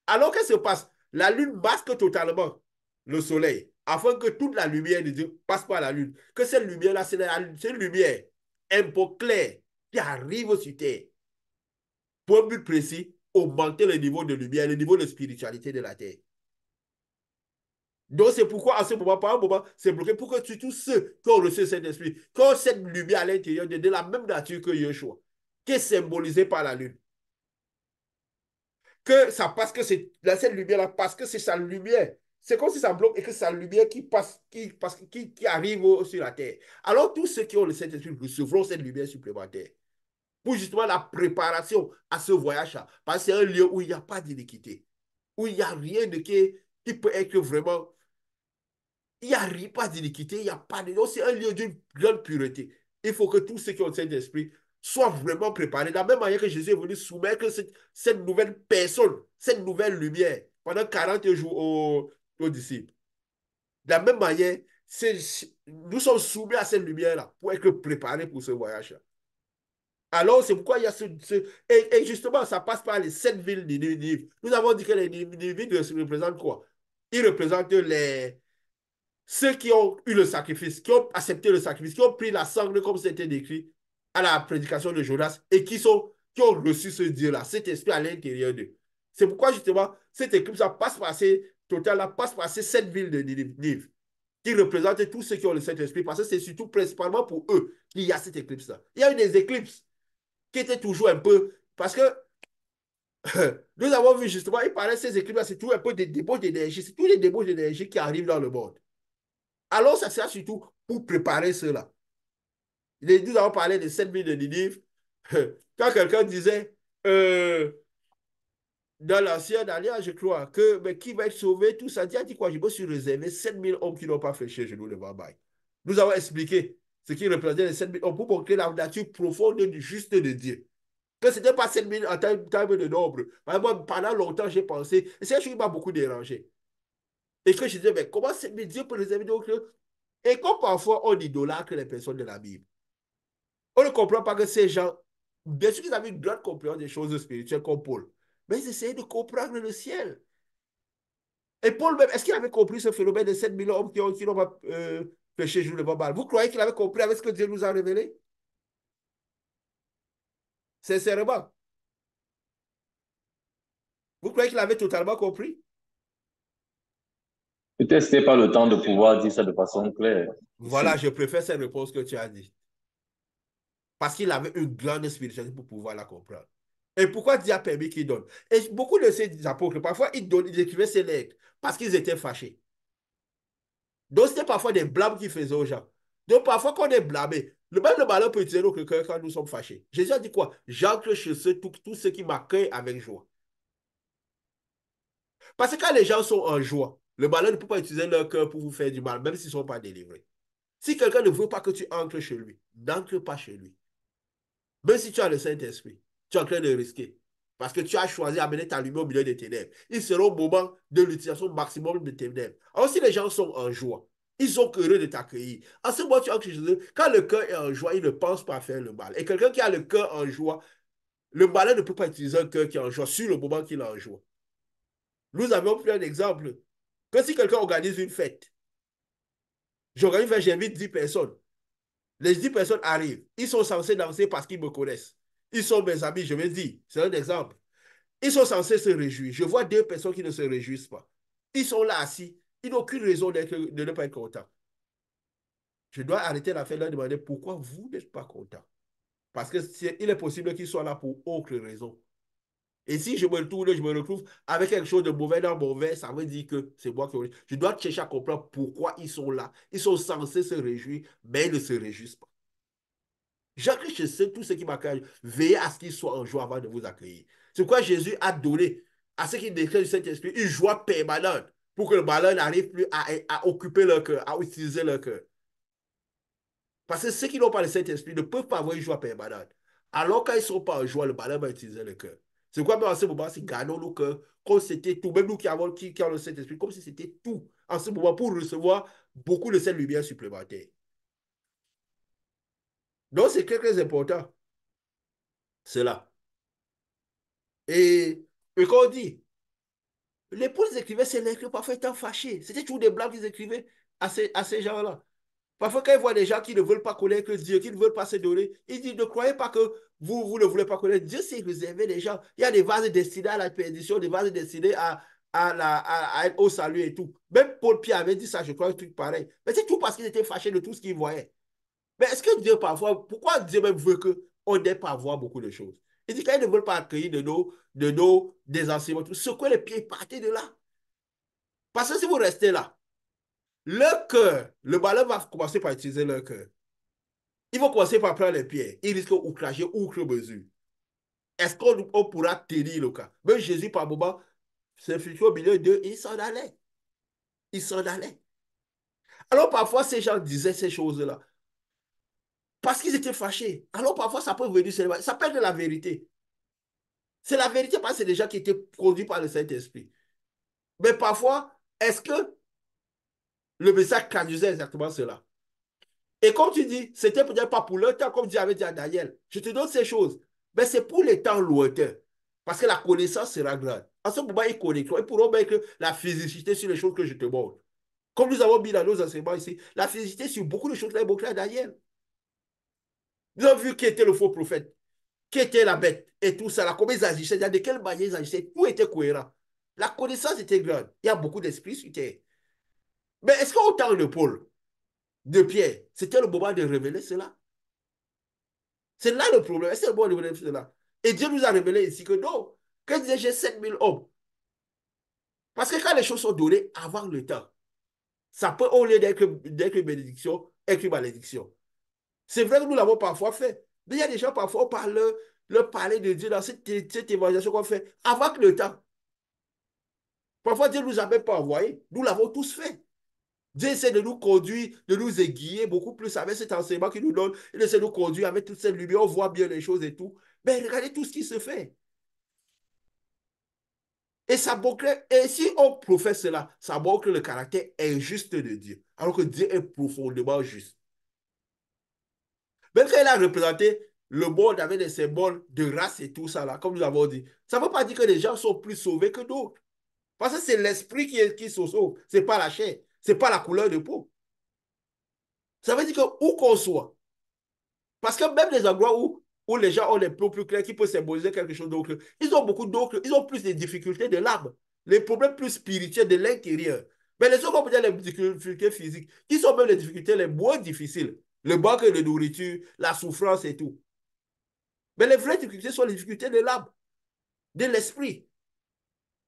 Alors, qu'est-ce qui se passe? La lune masque totalement le soleil, afin que toute la lumière de Dieu passe par la lune. Que cette lumière-là, c'est une lumière un peu claire qui arrive sur Terre pour un but précis, augmenter le niveau de lumière, le niveau de spiritualité de la Terre. Donc, c'est pourquoi, à ce moment, par un moment, c'est bloqué pour que tous ceux qui ont reçu cet esprit, qui ont cette lumière à l'intérieur de la même nature que Yeshua, qui est symbolisée par la lune, que ça passe, que c'est cette lumière-là, parce que c'est sa lumière. C'est comme si ça bloque et que c'est sa lumière qui arrive sur la terre. Alors, tous ceux qui ont le Saint-Esprit recevront cette lumière supplémentaire pour justement la préparation à ce voyage-là. Parce que c'est un lieu où il n'y a pas d'iniquité, où il n'y a rien qui peut être vraiment. Il n'y a pas d'iniquité, il n'y a pas de. C'est un lieu d'une grande pureté. Il faut que tous ceux qui ont le Saint-Esprit soient vraiment préparés. De la même manière que Jésus est venu soumettre cette nouvelle personne, cette nouvelle lumière, pendant 40 jours aux disciples. De la même manière, nous sommes soumis à cette lumière-là pour être préparés pour ce voyage-là. Alors, c'est pourquoi il y a et justement, ça passe par les 7 villes de Ninive. Nous avons dit que les Ninivites représentent quoi? Ils représentent ceux qui ont eu le sacrifice, qui ont accepté le sacrifice, qui ont pris la sangle comme c'était décrit à la prédication de Jonas et qui ont reçu ce Dieu-là, cet esprit à l'intérieur d'eux. C'est pourquoi justement, cette équipe, ça passe par ces 7 villes de Ninive. qui représentent tous ceux qui ont le Saint-Esprit, parce que c'est surtout principalement pour eux qu'il y a cette éclipse-là. Il y a eu des éclipses qui étaient toujours un peu... Parce que nous avons vu justement, il paraît que ces éclipses-là, c'est tout un peu des débauches d'énergie. C'est tous les débauches d'énergie qui arrivent dans le monde. Alors, ça sert surtout pour préparer cela. Nous avons parlé des 7000 de Ninive. Quand quelqu'un disait, dans l'ancienne alliance, je crois, que mais qui va être sauvé, tout ça, Dieu a dit quoi? Je me suis réservé 7000 hommes qui n'ont pas fléché les genoux devant Baï. Nous avons expliqué ce qui représentait les 7000 hommes pour montrer la nature profonde du juste de Dieu. Que ce n'était pas 7000 en termes de nombre. Moi, pendant longtemps, j'ai pensé, et c'est un chose qui m'a beaucoup dérangé. Et que je disais, mais comment 7000 Dieu peut réserver d'autres? Et comme parfois on idolâtre les personnes de la Bible, on ne comprend pas que ces gens, bien sûr qu'ils avaient une grande compréhension des choses spirituelles comme Paul, mais ils essayaient de comprendre le ciel. Et Paul même, est-ce qu'il avait compris ce phénomène de 7000 hommes qui n'ont pas péché jour de Babal? Vous croyez qu'il avait compris avec ce que Dieu nous a révélé? Sincèrement, vous croyez qu'il avait totalement compris? Peut-être que ce n'était pas le temps de pouvoir dire ça de façon claire Voilà, ici. je préfère cette réponse que tu as dit. Parce qu'il avait une grande spiritualité pour pouvoir la comprendre. Et pourquoi Dieu a permis qu'il donne? Et beaucoup de ces apôtres, parfois, ils écrivaient ces lettres parce qu'ils étaient fâchés. Donc, c'était parfois des blâmes qu'ils faisaient aux gens. Donc, parfois, quand on est blâmé, même le malheur peut utiliser notre cœur quand nous sommes fâchés. Jésus a dit quoi? J'entre chez tous ceux qui m'accueillent avec joie. Parce que quand les gens sont en joie, le malheur ne peut pas utiliser leur cœur pour vous faire du mal, même s'ils ne sont pas délivrés. Si quelqu'un ne veut pas que tu entres chez lui, n'entre pas chez lui. Même si tu as le Saint-Esprit, tu es en train de risquer. Parce que tu as choisi d'amener ta lumière au milieu des ténèbres. Il sera au moment de l'utilisation maximum des ténèbres. Alors, si les gens sont en joie, ils sont heureux de t'accueillir. En ce moment, tu as quand le cœur est en joie, il ne pense pas à faire le mal. Et quelqu'un qui a le cœur en joie, le malin ne peut pas utiliser un cœur qui est en joie sur le moment qu'il est en joie. Nous avons pris un exemple. Que si quelqu'un organise une fête, j'invite 10 personnes. Les 10 personnes arrivent. Ils sont censés danser parce qu'ils me connaissent. Ils sont mes amis, je vais dire. C'est un exemple. Ils sont censés se réjouir. Je vois deux personnes qui ne se réjouissent pas. Ils sont là assis. Ils n'ont aucune raison de ne pas être contents. Je dois arrêter la fête et leur demander pourquoi vous n'êtes pas contents. Parce qu'il est possible qu'ils soient là pour autre raison. Et si je me retourne, je me retrouve avec quelque chose de mauvais dans mon verre, ça veut dire que c'est moi qui... Je dois chercher à comprendre pourquoi ils sont là. Ils sont censés se réjouir, mais ils ne se réjouissent pas. Jacques, je sais tout ce qui m'accueille. Veillez à ce qu'ils soient en joie avant de vous accueillir. C'est pourquoi Jésus a donné à ceux qui déclarent du Saint-Esprit une joie permanente pour que le malheur n'arrive plus à occuper leur cœur, à utiliser leur cœur. Parce que ceux qui n'ont pas le Saint-Esprit ne peuvent pas avoir une joie permanente. Alors, quand ils ne sont pas en joie, le malheur va utiliser le cœur. C'est pourquoi, même en ce moment, si gardons nos cœurs, comme c'était tout, même nous qui avons le Saint-Esprit, comme si c'était tout en ce moment pour recevoir beaucoup de cette lumière supplémentaire. Donc, c'est très, très important, cela. Et quand on dit, les pauvres écrivaient ces lettres parfois étant fâchés. C'était toujours des blagues qu'ils écrivaient à ces gens-là. Parfois, quand ils voient des gens qui ne veulent pas connaître Dieu, qui ne veulent pas se donner, ils disent, ne croyez pas que vous ne voulez pas connaître Dieu, c'est réservé des gens. Il y a des vases destinés à la perdition, des vases destinés au salut et tout. Même Paul Pierre avait dit ça, je crois, un truc pareil. Mais c'est tout parce qu'ils étaient fâchés de tout ce qu'ils voyaient. Mais est-ce que Dieu parfois, pourquoi Dieu même veut qu'on n'ait pas à voir beaucoup de choses? Il dit qu'ils ne veulent pas accueillir des enseignements, secouez les pieds, partez de là. Parce que si vous restez là, leur cœur, le malheur va commencer par utiliser leur cœur. Ils vont commencer par prendre les pierres. Ils risquent d'outrager outre mesure. Est-ce qu'on pourra tenir le cas? Même Jésus, par moment, s'est foutu au milieu d'eux et il s'en allait. Il s'en allait. Alors parfois, ces gens disaient ces choses-là parce qu'ils étaient fâchés. Alors parfois, ça peut venir, ça peut être de la vérité. C'est la vérité parce que c'est des gens qui étaient produits par le Saint-Esprit. Mais parfois, est-ce que le message traduisait exactement cela? Et comme tu dis, c'était peut-être pas pour le temps, comme Dieu avait dit à Daniel. Je te donne ces choses. Mais c'est pour les temps lointains. Parce que la connaissance sera grande. En ce moment, ils connaîtront. Ils pourront mettre la physicité sur les choses que je te montre. Comme nous avons mis dans nos enseignements ici, la physicité sur beaucoup de choses qu'il a montré à Daniel. Nous avons vu qui était le faux prophète, qui était la bête, et tout ça, là, comment ils agissaient, de quelle manière ils agissaient, tout était cohérent. La connaissance était grande. Il y a beaucoup d'esprits sur terre. Mais est-ce qu'au temps de Paul, de Pierre, c'était le moment de révéler cela? C'est là le problème. Est-ce que c'est le moment de révéler cela? Et Dieu nous a révélé ici que non. Que disait j'ai 7000 hommes. Parce que quand les choses sont données avant le temps, ça peut, au lieu d'être une bénédiction, être une malédiction. C'est vrai que nous l'avons parfois fait. Mais il y a des gens, parfois, on parle leur parler de Dieu dans cette évangélisation qu'on fait avant que le temps. Parfois, Dieu ne nous a même pas envoyés. Nous l'avons tous fait. Dieu essaie de nous conduire, de nous aiguiller beaucoup plus avec cet enseignement qu'il nous donne. Il essaie de nous conduire avec toute cette lumière. On voit bien les choses et tout. Mais regardez tout ce qui se fait. Et ça montre, et si on professe cela, ça montre le caractère injuste de Dieu. Alors que Dieu est profondément juste. Même quand il a représenté le monde avec des symboles de race et tout ça, là, comme nous avons dit, ça ne veut pas dire que les gens sont plus sauvés que d'autres. Parce que c'est l'esprit qui se sauve, ce n'est pas la chair, ce n'est pas la couleur de peau. Ça veut dire que où qu'on soit, parce que même les endroits où les gens ont les peaux plus clairs, qui peuvent symboliser quelque chose d'autre, ils ont beaucoup d'autres, ils ont plus de difficultés de l'âme, les problèmes plus spirituels de l'intérieur. Mais les autres ont peut-être les difficultés physiques, qui sont même les difficultés les moins difficiles. Le manque de nourriture, la souffrance et tout. Mais les vraies difficultés sont les difficultés de l'âme, de l'esprit.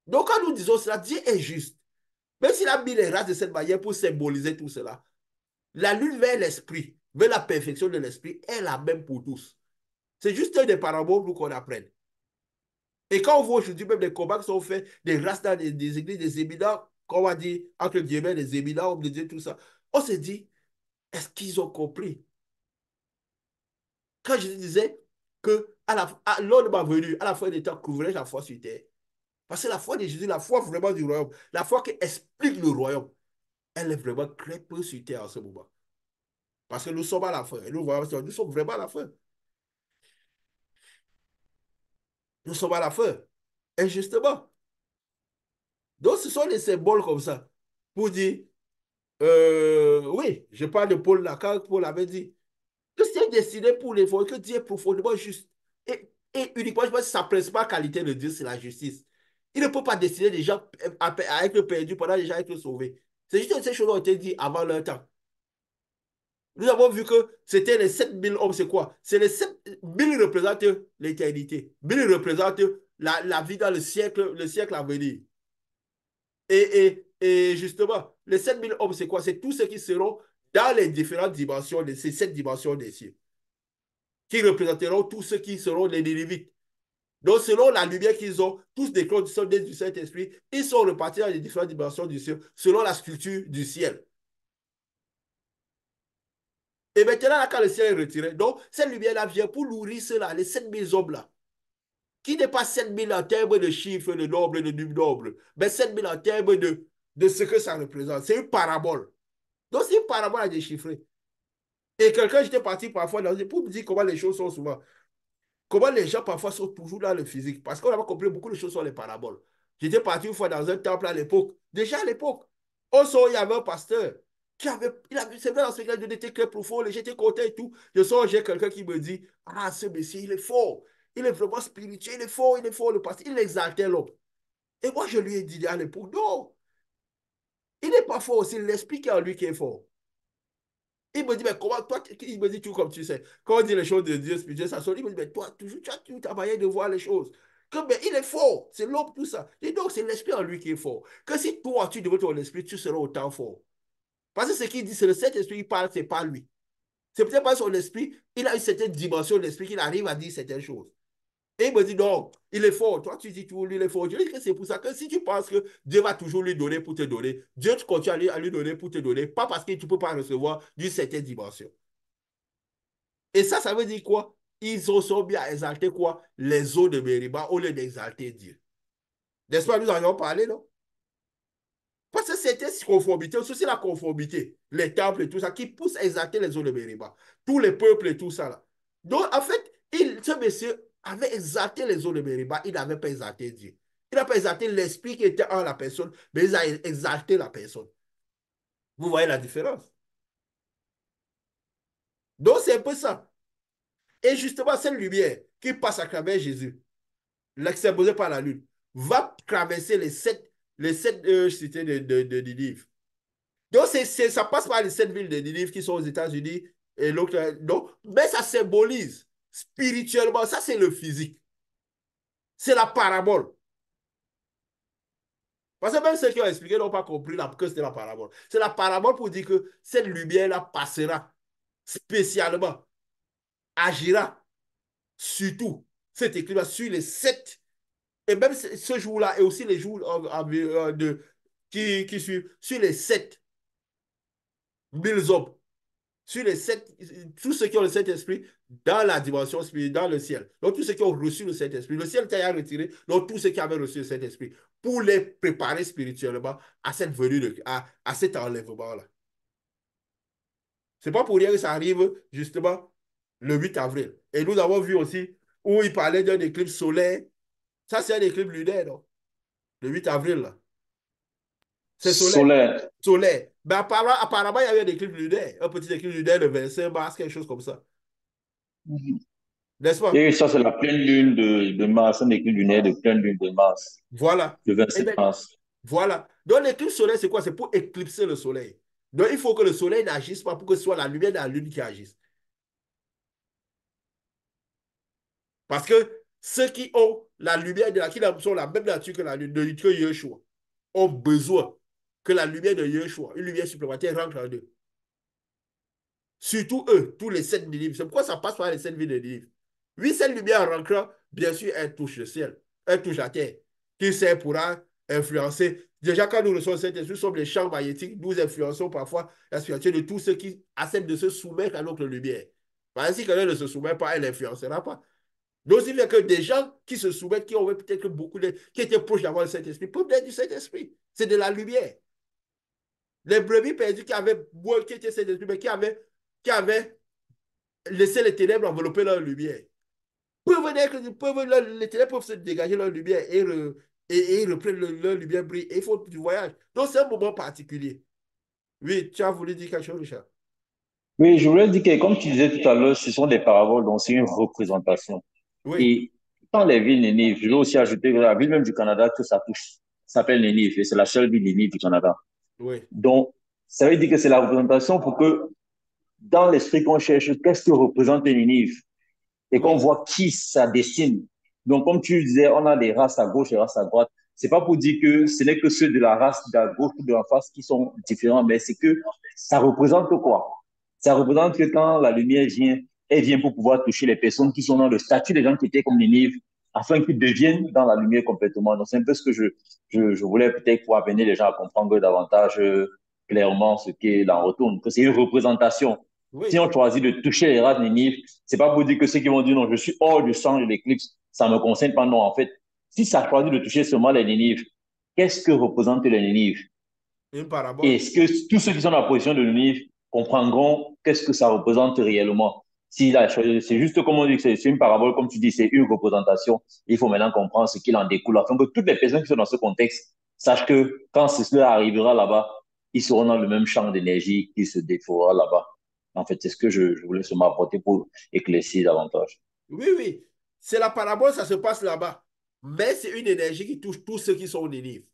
Donc, quand nous disons cela, Dieu est juste. Même s'il a mis les races de cette manière pour symboliser tout cela, la lutte vers l'esprit, vers la perfection de l'esprit, est la même pour tous. C'est juste des paraboles pour qu'on apprenne. Et quand on voit aujourd'hui même des combats qui sont faits, des races dans des églises, des éminents, comme on va dire, entre guillemets, des éminents, hommes de Dieu, tout ça, on se dit, est-ce qu'ils ont compris? Quand je disais que l'homme m'a venu, à la fin des temps, couvrait la foi sur terre. Parce que la foi de Jésus, la foi vraiment du royaume, la foi qui explique le royaume, elle est vraiment très peu sur terre en ce moment. Parce que nous sommes à la fin. Et nous sommes vraiment à la fin. Nous sommes à la fin. Et justement, donc ce sont des symboles comme ça pour dire, oui, je parle de Paul là, quand Paul avait dit que c'est destiné pour les voies, que Dieu est profondément juste. Et uniquement, je pense que sa principale qualité de Dieu, c'est la justice. Il ne peut pas destiner des gens à être perdus pendant les gens à être sauvés. C'est juste que ces choses ont été dites avant leur temps. Nous avons vu que c'était les 7000 hommes, c'est quoi? C'est les 7000 représentent l'éternité. 1000 représentent la vie dans le siècle à venir. Et justement, les 7000 hommes, c'est quoi? C'est tous ceux qui seront dans les différentes dimensions de ces 7 dimensions des cieux, qui représenteront tous ceux qui seront les Nénévites. Donc, selon la lumière qu'ils ont, tous des clones sont du Saint-Esprit, ils sont repartis dans les différentes dimensions du ciel, selon la structure du ciel. Et maintenant, là, quand le ciel est retiré, donc, cette lumière-là vient pour nourrir ceux-là, les 7000 hommes-là, qui n'est pas 7000 en termes de chiffres, de nombres, de nombres, mais 7000 en termes de ce que ça représente. C'est une parabole. Donc, c'est une parabole à déchiffrer. Et quelqu'un, j'étais parti parfois pour me dire comment les choses sont souvent. Comment les gens parfois sont toujours dans le physique. Parce qu'on n'a pas compris beaucoup de choses sur les paraboles. J'étais parti une fois dans un temple à l'époque. Déjà à l'époque, il y avait un pasteur qui avait, c'est vrai, dans ce cas, Dieu était très profond, j'étais content et tout. Je sors, j'ai quelqu'un qui me dit, ah, ce monsieur, il est fort. Il est vraiment spirituel, il est fort, le pasteur. Il exaltait l'homme. Et moi, je lui ai dit à l'époque, non, il n'est pas fort, c'est l'esprit qui est en lui qui est fort. Il me dit, mais comment, toi, il me dit tout comme tu sais. Quand on dit les choses de Dieu spirituel, ça sonne, il me dit, mais toi, toujours, tu as toujours ta manière de voir les choses. Que, mais il est fort, c'est l'homme, tout ça. Et donc, c'est l'esprit en lui qui est fort. Que si toi, tu devais ton esprit, tu seras autant fort. Parce que ce qu'il dit, c'est le Saint-Esprit qui parle, c'est pas lui. C'est peut-être pas son esprit, il a une certaine dimension d'esprit qu'il arrive à dire certaines choses. Et il me dit, non, il est fort. Toi, tu dis tout, lui, il est fort. Je dis que c'est pour ça que si tu penses que Dieu va toujours lui donner pour te donner, Dieu continue à lui donner pour te donner, pas parce que tu ne peux pas recevoir d'une certaine dimension. Et ça veut dire quoi? Ils ont sont bien à exalter quoi? Les eaux de Mériba au lieu d'exalter Dieu. N'est-ce pas, nous en avons parlé, non? Parce que c'était conformité, aussi la conformité, les temples et tout ça, qui pousse à exalter les eaux de Mériba. Tous les peuples et tout ça, là. Donc, en fait, ce monsieur avait exalté les eaux de Mériba, il n'avait pas exalté Dieu. Il n'a pas exalté l'esprit qui était en la personne, mais il a exalté la personne. Vous voyez la différence? Donc, c'est un peu ça. Et justement, cette lumière qui passe à travers Jésus, l'exposé par la lune, va traverser les sept cités de Ninive. Donc, ça passe par les 7 villes de Ninive qui sont aux États-Unis et l'autre. Donc, mais ça symbolise spirituellement, ça c'est le physique. C'est la parabole. Parce que même ceux qui ont expliqué n'ont pas compris que c'était la parabole. C'est la parabole pour dire que cette lumière-là passera spécialement, agira surtout, cet écrit-là, sur les 7. Et même ce jour-là, et aussi les jours qui suivent, sur les 7 000 hommes, sur les 7, tous ceux qui ont le Saint-Esprit dans la dimension spirituelle, dans le ciel. Donc, tous ceux qui ont reçu le Saint-Esprit, le ciel t'a retiré, donc tous ceux qui avaient reçu le Saint-Esprit, pour les préparer spirituellement à cette venue, à cet enlèvement-là. C'est pas pour rien que ça arrive justement le 8 avril. Et nous avons vu aussi où il parlait d'un éclipse solaire. Ça, c'est un éclipse lunaire, non? Le 8 avril, là. C'est solaire. Solaire. Solaire. Mais apparemment, il y avait un éclipse lunaire. Un petit éclipse lunaire le 25 mars, quelque chose comme ça. N'est-ce pas? Et ça, c'est la pleine lune de Mars, un éclipse lunaire de pleine lune de Mars, Voilà. le Eh 27 bien, mars. voilà. Donc, l'éclipse solaire, c'est quoi? C'est pour éclipser le soleil. Donc, il faut que le soleil n'agisse pas pour que ce soit la lumière de la lune qui agisse. Parce que ceux qui ont la lumière de qui sont la même nature que la lune, que Yeshua, ont besoin que la lumière de Yeshua, une lumière supplémentaire, rentre en eux. Surtout eux, tous les 7 Ninives. C'est pourquoi ça passe par les 7 villes de Ninive. Oui, cette lumière en rentrant, bien sûr, elle touche le ciel, elle touche la terre, qui sait pourra influencer. Déjà, quand nous recevons cet esprit, nous sommes les champs magnétiques, nous influençons parfois la spiritualité de tous ceux qui acceptent de se soumettre à notre lumière. Parce que si quelqu'un ne se soumet pas, elle n'influencera pas. Donc, il y a que des gens qui se soumettent, qui ont peut-être beaucoup qui étaient proches d'avoir le Saint-Esprit, peuvent être du Saint-Esprit. C'est de la lumière. Les brebis perdues qui étaient Saint-Esprit, mais qui avaient laissé les ténèbres envelopper leur lumière. Les ténèbres peuvent se dégager leur lumière et reprendre leur lumière brille. Et il faut du voyage. Donc, c'est un moment particulier. Oui, tu as voulu dire quelque chose, Richard? Oui, je voulais dire que, comme tu disais tout à l'heure, ce sont des paraboles, donc c'est une représentation. Oui, Et dans les villes Nénive, je vais aussi ajouter que la ville même du Canada que ça touche s'appelle Nénive, et c'est la seule ville Nénive du Canada. oui, Donc, ça veut dire que c'est la représentation pour que, dans l'esprit qu'on cherche, qu'est-ce que représente Nénive? Et qu'on oui, voit qui ça dessine. Donc, comme tu disais, on a des races à gauche et des races à droite. C'est pas pour dire que ce n'est que ceux de la race de la gauche ou de la face qui sont différents, mais c'est que ça représente quoi? Ça représente que quand la lumière vient, elle vient pour pouvoir toucher les personnes qui sont dans le statut des gens qui étaient comme Ninive, afin qu'ils deviennent dans la lumière complètement. Donc, c'est un peu ce que je voulais peut-être pour amener les gens à comprendre davantage clairement ce qu'est en retourne, que c'est une représentation. Si oui. on choisit de toucher les races Ninive, c'est pas pour dire que ceux qui vont dire non, je suis hors du champ de l'éclipse, ça me concerne pas. Non, en fait, si ça choisit de toucher seulement les Ninives, qu'est-ce que représentent les Ninives? Une Et parabole. est-ce que tous ceux qui sont dans la position de Ninive comprendront qu'est-ce que ça représente réellement? Si c'est juste comme on dit, c'est une parabole, comme tu dis, c'est une représentation. Il faut maintenant comprendre ce qu'il en découle, afin que toutes les personnes qui sont dans ce contexte sachent que quand cela arrivera là-bas, ils seront dans le même champ d'énergie qui se défouera là-bas. En fait, c'est ce que je voulais seulement apporter pour éclaircir davantage. Oui, oui. C'est la parabole, ça se passe là-bas. Mais c'est une énergie qui touche tous ceux qui sont au Ninive.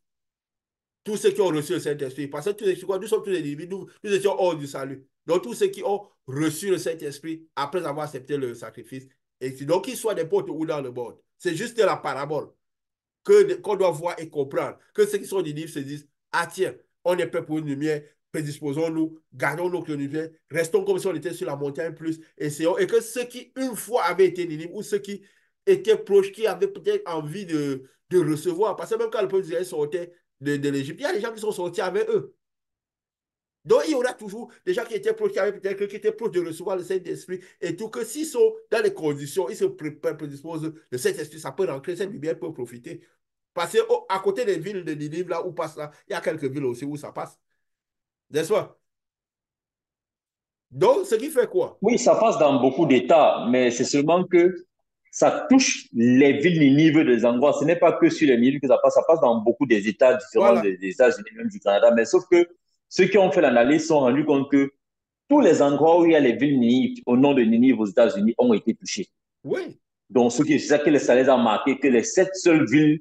Tous ceux qui ont reçu le Saint-Esprit. Parce que nous sommes tous des individus, nous étions hors du salut. Donc, tous ceux qui ont reçu le Saint-Esprit après avoir accepté le sacrifice, et donc qu'ils soient des potes ou dans le monde. C'est juste la parabole qu'on doit voir et comprendre. Que ceux qui sont du livre se disent, ah tiens, on est prêt pour une lumière, prédisposons-nous, gardons notre lumière, restons comme si on était sur la montagne plus, essayons. Et que ceux qui, une fois, avaient été libres, ou ceux qui étaient proches, qui avaient peut-être envie de recevoir, parce que même quand le peuple d'Israël sortait de l'Égypte, il y a des gens qui sont sortis avec eux. Donc, il y aura toujours des gens qui étaient proches, qui avaient peut-être qui étaient proches de recevoir le Saint-Esprit et tout, que s'ils sont dans les conditions, ils se prédisposent, le Saint-Esprit, ça peut rentrer, cette lumière peut profiter. Parce qu'à côté des villes de Ninive, là où passe là, il y a quelques villes aussi où ça passe. N'est-ce pas? Donc, ce qui fait quoi? Oui, ça passe dans beaucoup d'États, mais c'est seulement que ça touche les villes Ninive des endroits. Ce n'est pas que sur les Ninive que ça passe dans beaucoup des États différents Voilà. des États-Unis, même du Canada. Mais sauf que ceux qui ont fait l'analyse se sont rendus compte que tous les endroits où il y a les villes Ninive, au nom de Ninive aux États-Unis, ont été touchés. Oui. Donc, c'est ça que ça les a marqué, que les 7 seules villes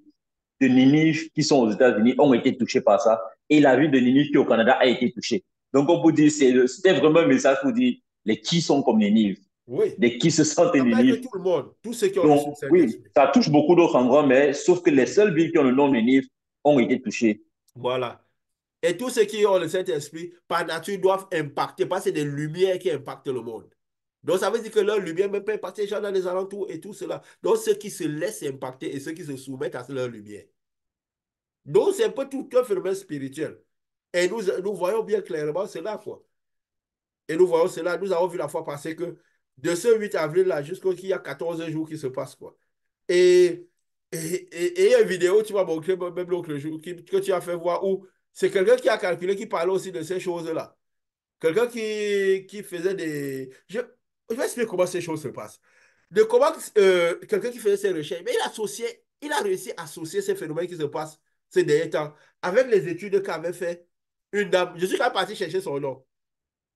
de Ninive qui sont aux États-Unis ont été touchées par ça. et la ville de Ninive qui est au Canada a été touchée. Donc, on peut dire, c'était vraiment un message pour dire les qui sont comme Ninive, Oui, les qui se sentent ça peut être Ninive. tout le monde, tous ceux qui ont reçu le Donc, oui, Saint-Esprit. ça touche beaucoup d'autres endroits, mais sauf que les seules villes qui ont le nom de Ninive ont été touchées. Voilà. Et tous ceux qui ont le Saint-Esprit, par nature, doivent impacter, parce que c'est des lumières qui impactent le monde. Donc, ça veut dire que leur lumière même peut impacter les gens dans les alentours et tout cela. Donc, ceux qui se laissent impacter et ceux qui se soumettent à leur lumière. Donc, c'est un peu tout un phénomène spirituel. Et nous voyons bien clairement cela, quoi. Et nous voyons cela, nous avons vu la fois passée que de ce 8 avril-là jusqu'au qu'il y a 14 jours qui se passent, quoi. Et, et il y a une vidéo, tu m'as montré même l'autre jour, que tu as fait voir où c'est quelqu'un qui a calculé, qui parlait aussi de ces choses-là. Quelqu'un qui faisait des... Je vais expliquer comment ces choses se passent. De comment quelqu'un qui faisait ses recherches, mais il a réussi à associer ces phénomènes qui se passent ces derniers temps avec les études qu'avait fait une dame. Je suis quand même parti chercher son nom.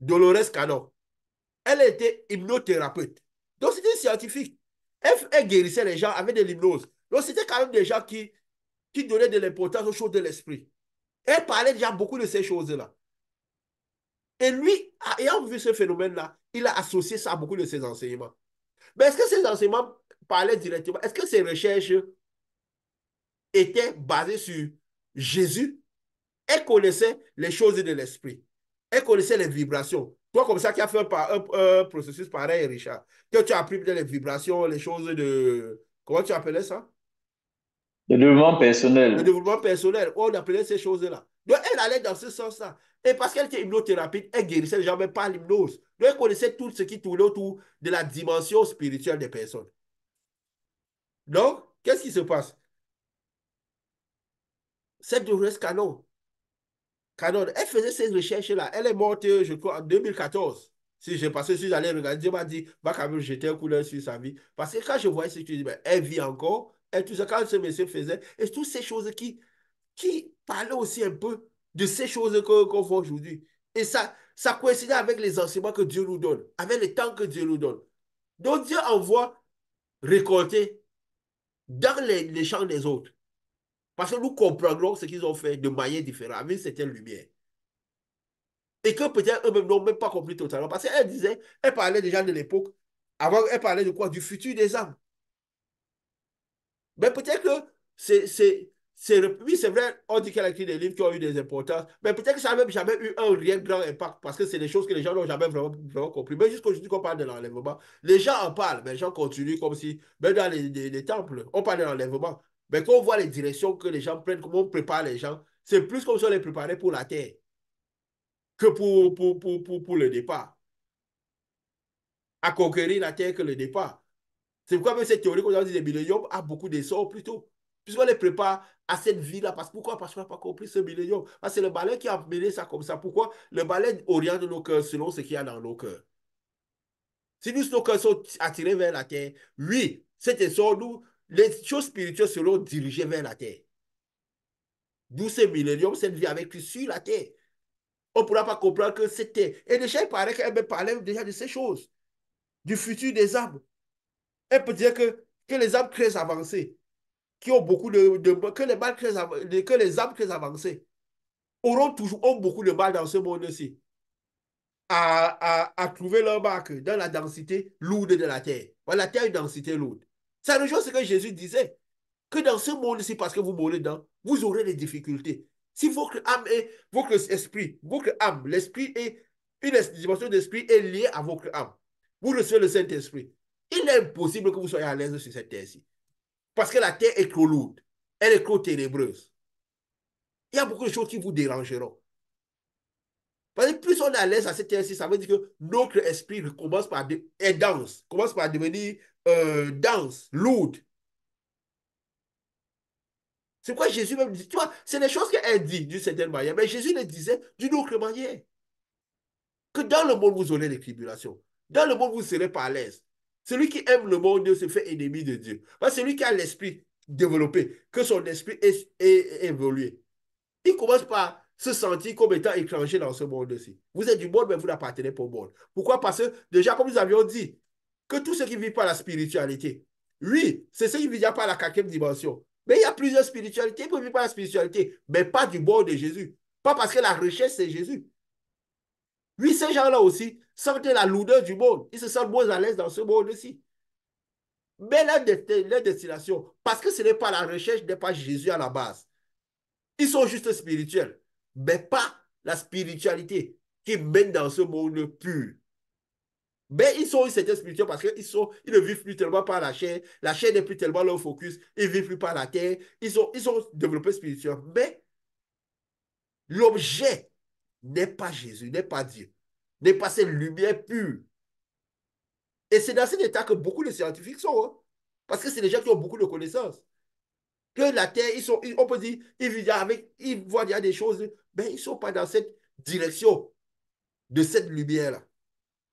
Dolores Cannon. Elle était hypnothérapeute. Donc, c'était une scientifique. Elle guérissait les gens avec de l'hypnose. Donc, c'était quand même des gens qui donnaient de l'importance aux choses de l'esprit. Elle parlait déjà beaucoup de ces choses-là. Et lui, ayant vu ce phénomène-là, il a associé ça à beaucoup de ses enseignements. Mais est-ce que ces enseignements parlaient directement? Est-ce que ces recherches étaient basées sur Jésus? Elle connaissait les choses de l'esprit. Elle connaissait les vibrations. Toi, comme ça, qui as fait un processus pareil, Richard, que tu as appris les vibrations, les choses de... Comment tu appelais ça? Le développement Le personnel. développement personnel. On appelait ces choses-là. Donc, elle allait dans ce sens-là. Et parce qu'elle était hypnothérapeute, elle guérissait les gens, mais pas l'hypnose. Donc, elle connaissait tout ce qui tournait autour de la dimension spirituelle des personnes. Donc, qu'est-ce qui se passe? Cette Dolores Cannon, elle faisait ces recherches-là. Elle est morte, je crois, en 2014. Si j'ai passé, si j'allais regarder, Dieu m'a dit, va quand même jeter un coup d'œil sur sa vie. Parce que quand je voyais ce que tu dis, ben, elle vit encore. Et tout ça, quand ce monsieur faisait, et toutes ces choses qui parlaient aussi un peu de ces choses qu'on voit aujourd'hui. Et ça coïncidait avec les enseignements que Dieu nous donne, avec le temps que Dieu nous donne. Donc Dieu envoie récolter dans les champs des autres. Parce que nous comprendrons ce qu'ils ont fait de manière différente, avec certaines lumières. Et que peut-être eux-mêmes n'ont même pas compris totalement. Parce qu'elle disait, elle parlait déjà de l'époque. Avant, elle parlait de quoi? Du futur des âmes. Mais peut-être que oui, c'est vrai, on dit qu'elle a écrit des livres qui ont eu des importances, mais peut-être que ça n'a même jamais eu un réel grand impact parce que c'est des choses que les gens n'ont jamais vraiment compris. Mais jusqu'aujourd'hui qu'on parle de l'enlèvement, les gens en parlent, mais les gens continuent comme si, même dans les temples, on parle de l'enlèvement. Mais quand on voit les directions que les gens prennent, comment on prépare les gens, c'est plus comme si on les préparait pour la terre que pour le départ. À conquérir la terre que le départ. C'est pourquoi même cette théorie qu'on a dit des milléniums a beaucoup d'essor plutôt. Puisqu'on les prépare à cette vie-là. Pourquoi? Parce qu'on n'a pas compris ce millénium. C'est le balai qui a mené ça comme ça. Pourquoi? Le balai oriente nos cœurs selon ce qu'il y a dans nos cœurs. Si nos cœurs sont attirés vers la terre, oui, cet essor, nous, les choses spirituelles seront dirigées vers la terre. D'où ce millénium, cette vie avec Christ sur la terre. On ne pourra pas comprendre que c'était. Et déjà, il paraît qu'elle me parlait déjà de ces choses, du futur des âmes. Elle peut dire que les âmes très avancées, qui ont beaucoup que les âmes très avancées ont beaucoup de mal dans ce monde-ci à trouver leur marque dans la densité lourde de la terre. Voilà, la terre est une densité lourde. Ça rejoint ce que Jésus disait, que dans ce monde-ci, parce que vous mourrez dedans, vous aurez des difficultés. Si votre âme et votre esprit, votre âme, l'esprit est une dimension d'esprit est liée à votre âme. Vous recevez le Saint-Esprit. Il est impossible que vous soyez à l'aise sur cette terre-ci. Parce que la terre est trop lourde. Elle est trop ténébreuse. Il y a beaucoup de choses qui vous dérangeront. Parce que plus on est à l'aise à cette terre-ci, ça veut dire que notre esprit est dense, commence par devenir dense, lourde. C'est pourquoi Jésus même dit, tu vois, c'est des choses qu'elle dit d'une certaine manière, mais Jésus le disait d'une autre manière. Que dans le monde, vous aurez des tribulations. Dans le monde, vous ne serez pas à l'aise. Celui qui aime le monde se fait ennemi de Dieu. Parce que celui qui a l'esprit développé, que son esprit est évolué, il commence par se sentir comme étant étranger dans ce monde-ci. Vous êtes du monde, mais vous n'appartenez pas au monde. Pourquoi? Parce que, déjà, comme nous avions dit, que tous ceux qui vivent par la spiritualité, oui, c'est ceux qui vivent par la quatrième dimension. Mais il y a plusieurs spiritualités pour vivre par la spiritualité, mais pas du bord de Jésus. Pas parce que la recherche, c'est Jésus. Oui, ces gens-là aussi sentent la lourdeur du monde. Ils se sentent moins à l'aise dans ce monde aussi. Mais leur destination, parce que ce n'est pas la recherche, n'est pas Jésus à la base. Ils sont juste spirituels, mais pas la spiritualité qui mène dans ce monde pur. Mais ils sont c'était spirituels parce ils ne vivent plus tellement par la chair. La chair n'est plus tellement leur focus. Ils ne vivent plus par la terre. Ils sont développés spirituels. Mais l'objet n'est pas Jésus, n'est pas Dieu, n'est pas cette lumière pure. Et c'est dans cet état que beaucoup de scientifiques sont. Hein. Parce que c'est des gens qui ont beaucoup de connaissances. Que la Terre, on peut dire, ils voient il y a des choses, mais ils ne sont pas dans cette direction de cette lumière-là.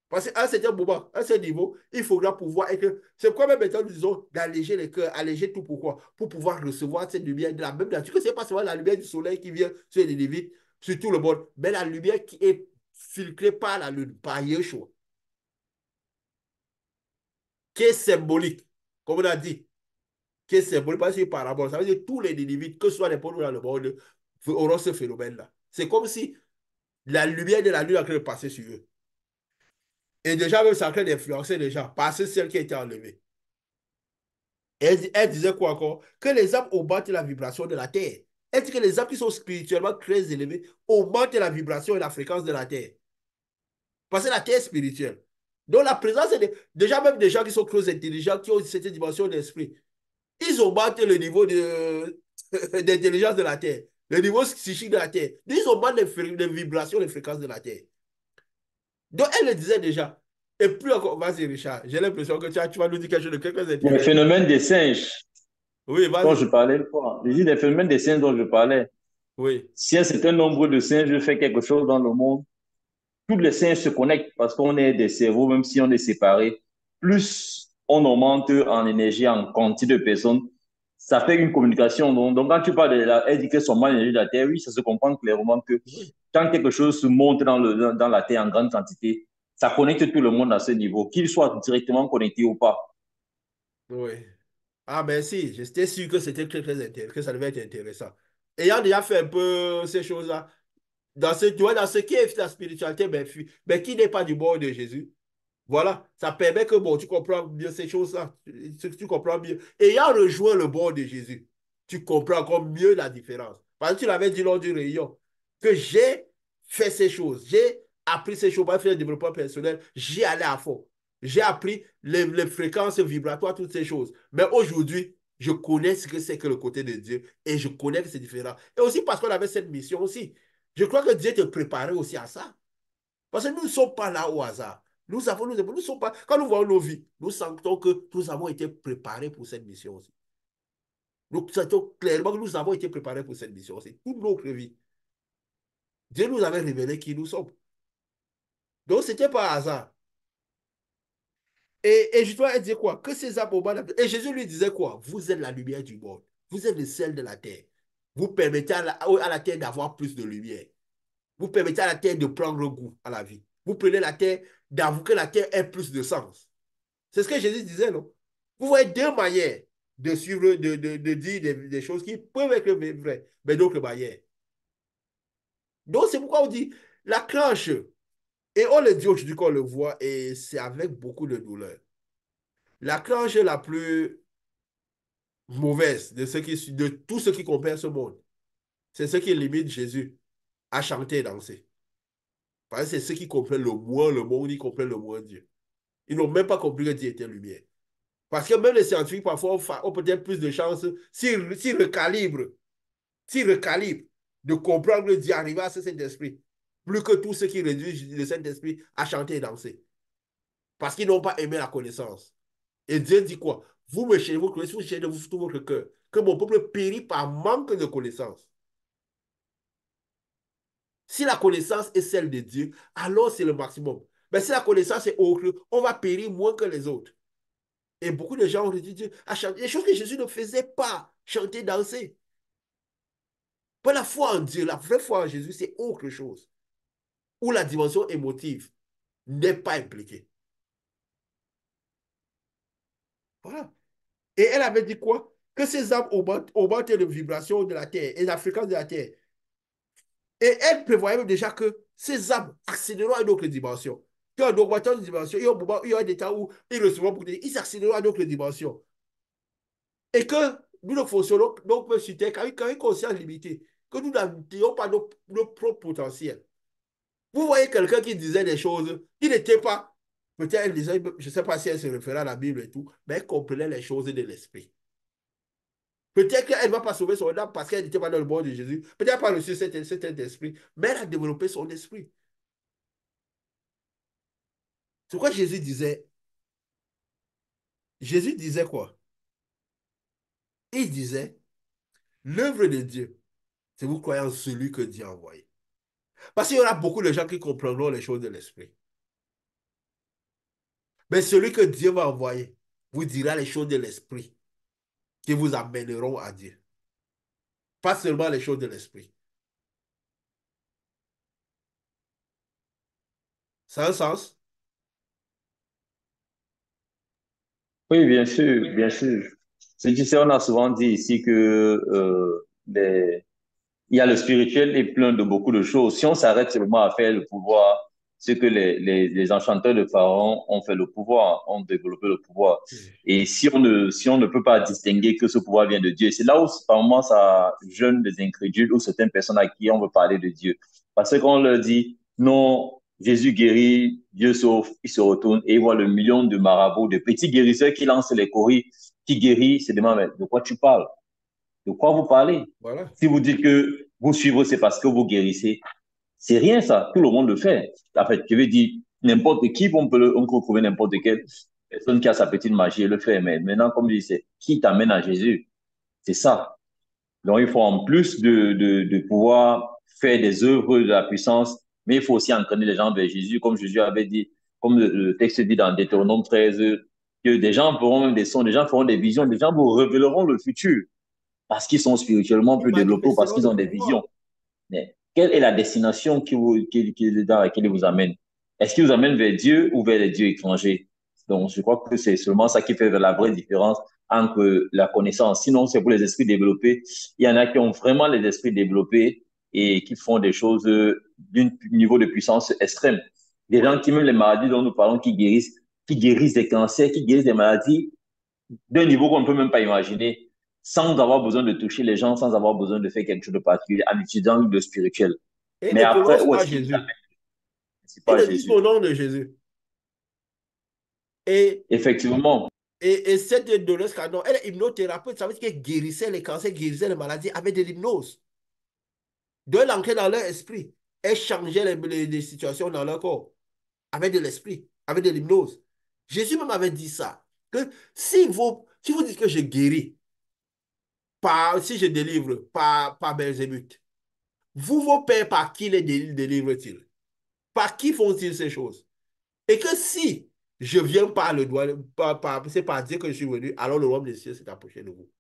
Parce qu'à un certain moment, à ce niveau, il faudra pouvoir être. C'est pourquoi même maintenant nous disons d'alléger les cœurs, alléger tout pourquoi? Pour pouvoir recevoir cette lumière de la même nature. Que ce n'est pas seulement la lumière du soleil qui vient sur les Lévites, sur tout le monde, mais la lumière qui est filtrée par la lune, par Yeshua, qui est symbolique, comme on a dit, qui est symbolique, parce que c'est parabole. Ça veut dire que tous les Lévites, que ce soit les pauvres dans le monde, auront ce phénomène-là. C'est comme si la lumière de la lune est en train de passer sur eux. Et déjà, même, c'est en train d'influencer les gens, parce que c'est celle qui a été enlevée. Elle disait quoi encore? Que les âmes augmentent la vibration de la Terre. Elle dit que les âmes qui sont spirituellement très élevées augmentent la vibration et la fréquence de la Terre. Parce que la Terre est spirituelle. Donc la présence, déjà même des gens qui sont très intelligents, qui ont cette dimension d'esprit, ils augmentent le niveau d'intelligence de la Terre, le niveau psychique de la Terre. Ils augmentent les vibrations, les fréquences de la Terre. Donc elle le disait déjà. Et plus encore, vas-y Richard, j'ai l'impression que tu vas nous dire quelque chose de quelque chose Les d'intéressant. phénomènes des singes Oui, dont je vas-y. parlais le fois. Je dis les phénomènes des singes dont je parlais. Oui, Si un certain nombre de singes fait quelque chose dans le monde, tous les singes se connectent parce qu'on est des cerveaux, même si on est séparés. Plus on augmente en énergie, en quantité de personnes, ça fait une communication. Donc quand tu parles de elle dit que son l'énergie de la Terre, oui, ça se comprend clairement que oui, quand quelque chose se monte dans la Terre en grande quantité, ça connecte tout le monde à ce niveau, qu'il soit directement connecté ou pas. oui. Ah ben si, j'étais sûr que c'était très très intéressant, que ça devait être intéressant. Ayant déjà fait un peu ces choses-là, tu vois, dans ce qui est la spiritualité, ben, qui n'est pas du bord de Jésus, voilà, ça permet que bon, tu comprends mieux ces choses-là, tu comprends mieux. Ayant rejoint le bord de Jésus, tu comprends encore mieux la différence. Parce que tu l'avais dit lors du réunion, que j'ai fait ces choses, j'ai appris ces choses, pour faire le développement personnel, j'y allais à fond. J'ai appris les fréquences vibratoires, toutes ces choses. Mais aujourd'hui, je connais ce que c'est que le côté de Dieu et je connais que c'est différent. Et aussi parce qu'on avait cette mission aussi. Je crois que Dieu te préparait aussi à ça. Parce que nous ne sommes pas là au hasard. Nous sommes pas, quand nous voyons nos vies, nous sentons que nous avons été préparés pour cette mission aussi. Nous sentons clairement que nous avons été préparés pour cette mission aussi. Toute notre vie. Dieu nous avait révélé qui nous sommes. Donc, ce n'était pas hasard. Et je dois dire quoi? Que ces âmes. Et Jésus lui disait quoi? Vous êtes la lumière du monde. Vous êtes le sel de la terre. Vous permettez à la terre d'avoir plus de lumière. Vous permettez à la terre de prendre goût à la vie. Vous prenez la terre, d'avouer que la terre ait plus de sens. C'est ce que Jésus disait, non? Vous voyez deux manières de suivre, de dire des choses qui peuvent être vraies, mais d'autres manières. Donc, c'est pourquoi on dit la cranche. Et on le dit aujourd'hui qu'on le voit, et c'est avec beaucoup de douleur. La cranche la plus mauvaise de tout ce qui comprennent ce monde, c'est ce qui limite Jésus à chanter et danser. Parce que c'est ceux qui comprennent le moins le monde, ils comprennent le moins Dieu. Ils n'ont même pas compris que Dieu était lumière. Parce que même les scientifiques, parfois, ont peut-être plus de chances s'ils recalibrent, de comprendre, d'y arriver à ce Saint-Esprit, plus que tous ceux qui réduisent le Saint-Esprit à chanter et danser. Parce qu'ils n'ont pas aimé la connaissance. Et Dieu dit quoi? Vous me cherchez, vous connaissez, vous cherchez de tout votre cœur. Que mon peuple périt par manque de connaissance. Si la connaissance est celle de Dieu, alors c'est le maximum. Mais si la connaissance est autre, on va périr moins que les autres. Et beaucoup de gens ont dit Dieu à chanter des choses que Jésus ne faisait pas, chanter, danser. Pas la foi en Dieu, la vraie foi en Jésus, c'est autre chose. Où la dimension émotive n'est pas impliquée. Voilà. Et elle avait dit quoi? Que ces âmes augmentent les vibrations de la terre et la fréquence de la terre. Et elle prévoyait même déjà que ces âmes accéderont à une autre dimension. Qu'en augmentant une dimension, il y a un moment, il y aura des temps où ils recevront pour dire, ils accéderont à une autre dimension. Et que nous ne fonctionnons donc sur Terre qu'avec une conscience limitée, que nous n'avons pas nos propres potentiels. Vous voyez quelqu'un qui disait des choses qui n'étaient pas, peut-être elle disait, je ne sais pas si elle se référait à la Bible et tout, mais elle comprenait les choses de l'esprit. Peut-être qu'elle ne va pas sauver son âme parce qu'elle n'était pas dans le monde de Jésus. Peut-être qu'elle n'a pas reçu cet esprit, mais elle a développé son esprit. C'est quoi Jésus disait? Jésus disait quoi? Il disait, l'œuvre de Dieu, c'est vous croyez en celui que Dieu a envoyé. Parce qu'il y aura beaucoup de gens qui comprendront les choses de l'esprit. Mais celui que Dieu va envoyer vous dira les choses de l'esprit qui vous amèneront à Dieu. Pas seulement les choses de l'esprit. Ça a un sens? Oui, bien sûr, bien sûr. Tu sais, on a souvent dit ici que il y a le spirituel est plein de beaucoup de choses. Si on s'arrête seulement à faire le pouvoir, ce que les enchanteurs de Pharaon ont fait le pouvoir, ont développé le pouvoir. Et si on ne peut pas distinguer que ce pouvoir vient de Dieu, c'est là où par moments ça jeûne des incrédules ou certaines personnes à qui on veut parler de Dieu. Parce qu'on leur dit, non, Jésus guérit, Dieu sauve, ils se retournent et ils voient le million de marabouts, de petits guérisseurs qui lancent les courriers, qui guérissent, se demandent, mais de quoi tu parles? De quoi vous parlez? Voilà. Si vous dites que vous suivez, c'est parce que vous guérissez. C'est rien ça, tout le monde le fait. En fait, je veux dire, n'importe qui, on peut trouver n'importe quelle personne qui a sa petite magie et le fait. Mais maintenant, comme je dis, c'est qui t'amène à Jésus? C'est ça. Donc, il faut en plus de pouvoir faire des œuvres de la puissance, mais il faut aussi entraîner les gens vers Jésus, comme Jésus avait dit, comme le texte dit dans Deutéronome 13, que des gens feront des sons, des gens feront des visions, des gens vous révéleront le futur parce qu'ils sont spirituellement Ils plus développés ou parce manifesteront qu'ils le ont des visions. pouvoir. Mais quelle est la destination dans laquelle il vous amène? Est-ce qu'il vous amène vers Dieu ou vers les dieux étrangers? Donc, je crois que c'est seulement ça qui fait la vraie différence entre la connaissance. Sinon, c'est pour les esprits développés. Il y en a qui ont vraiment les esprits développés et qui font des choses d'un niveau de puissance extrême. Des gens Oui. qui, même les maladies dont nous parlons, qui guérissent des cancers, qui guérissent des maladies d'un niveau qu'on ne peut même pas imaginer, sans avoir besoin de toucher les gens, sans avoir besoin de faire quelque chose de particulier, en utilisant le spirituel. Et ils Mais ne après, prononcent où pas est-ce qu'il Jésus. c'est Ils pas ne disent pas au Jésus? nom de Jésus. Et, Effectivement, et cette Dolores Cannon, elle est hypnothérapeute. Ça veut dire qu'elle guérissait les cancers, guérissait les maladies avec de l'hypnose. De l'entrer dans leur esprit. Elle changeait les situations dans leur corps avec de l'esprit, avec de l'hypnose. Jésus même avait dit ça. Que si vous dites que je guéris, si je délivre par Belzébuth, vous, vos pères, par qui les délivrent-ils? Par qui font-ils ces choses? Et que si je viens par le doigt, c'est par Dieu que je suis venu, alors le royaume des cieux s'est approché de vous.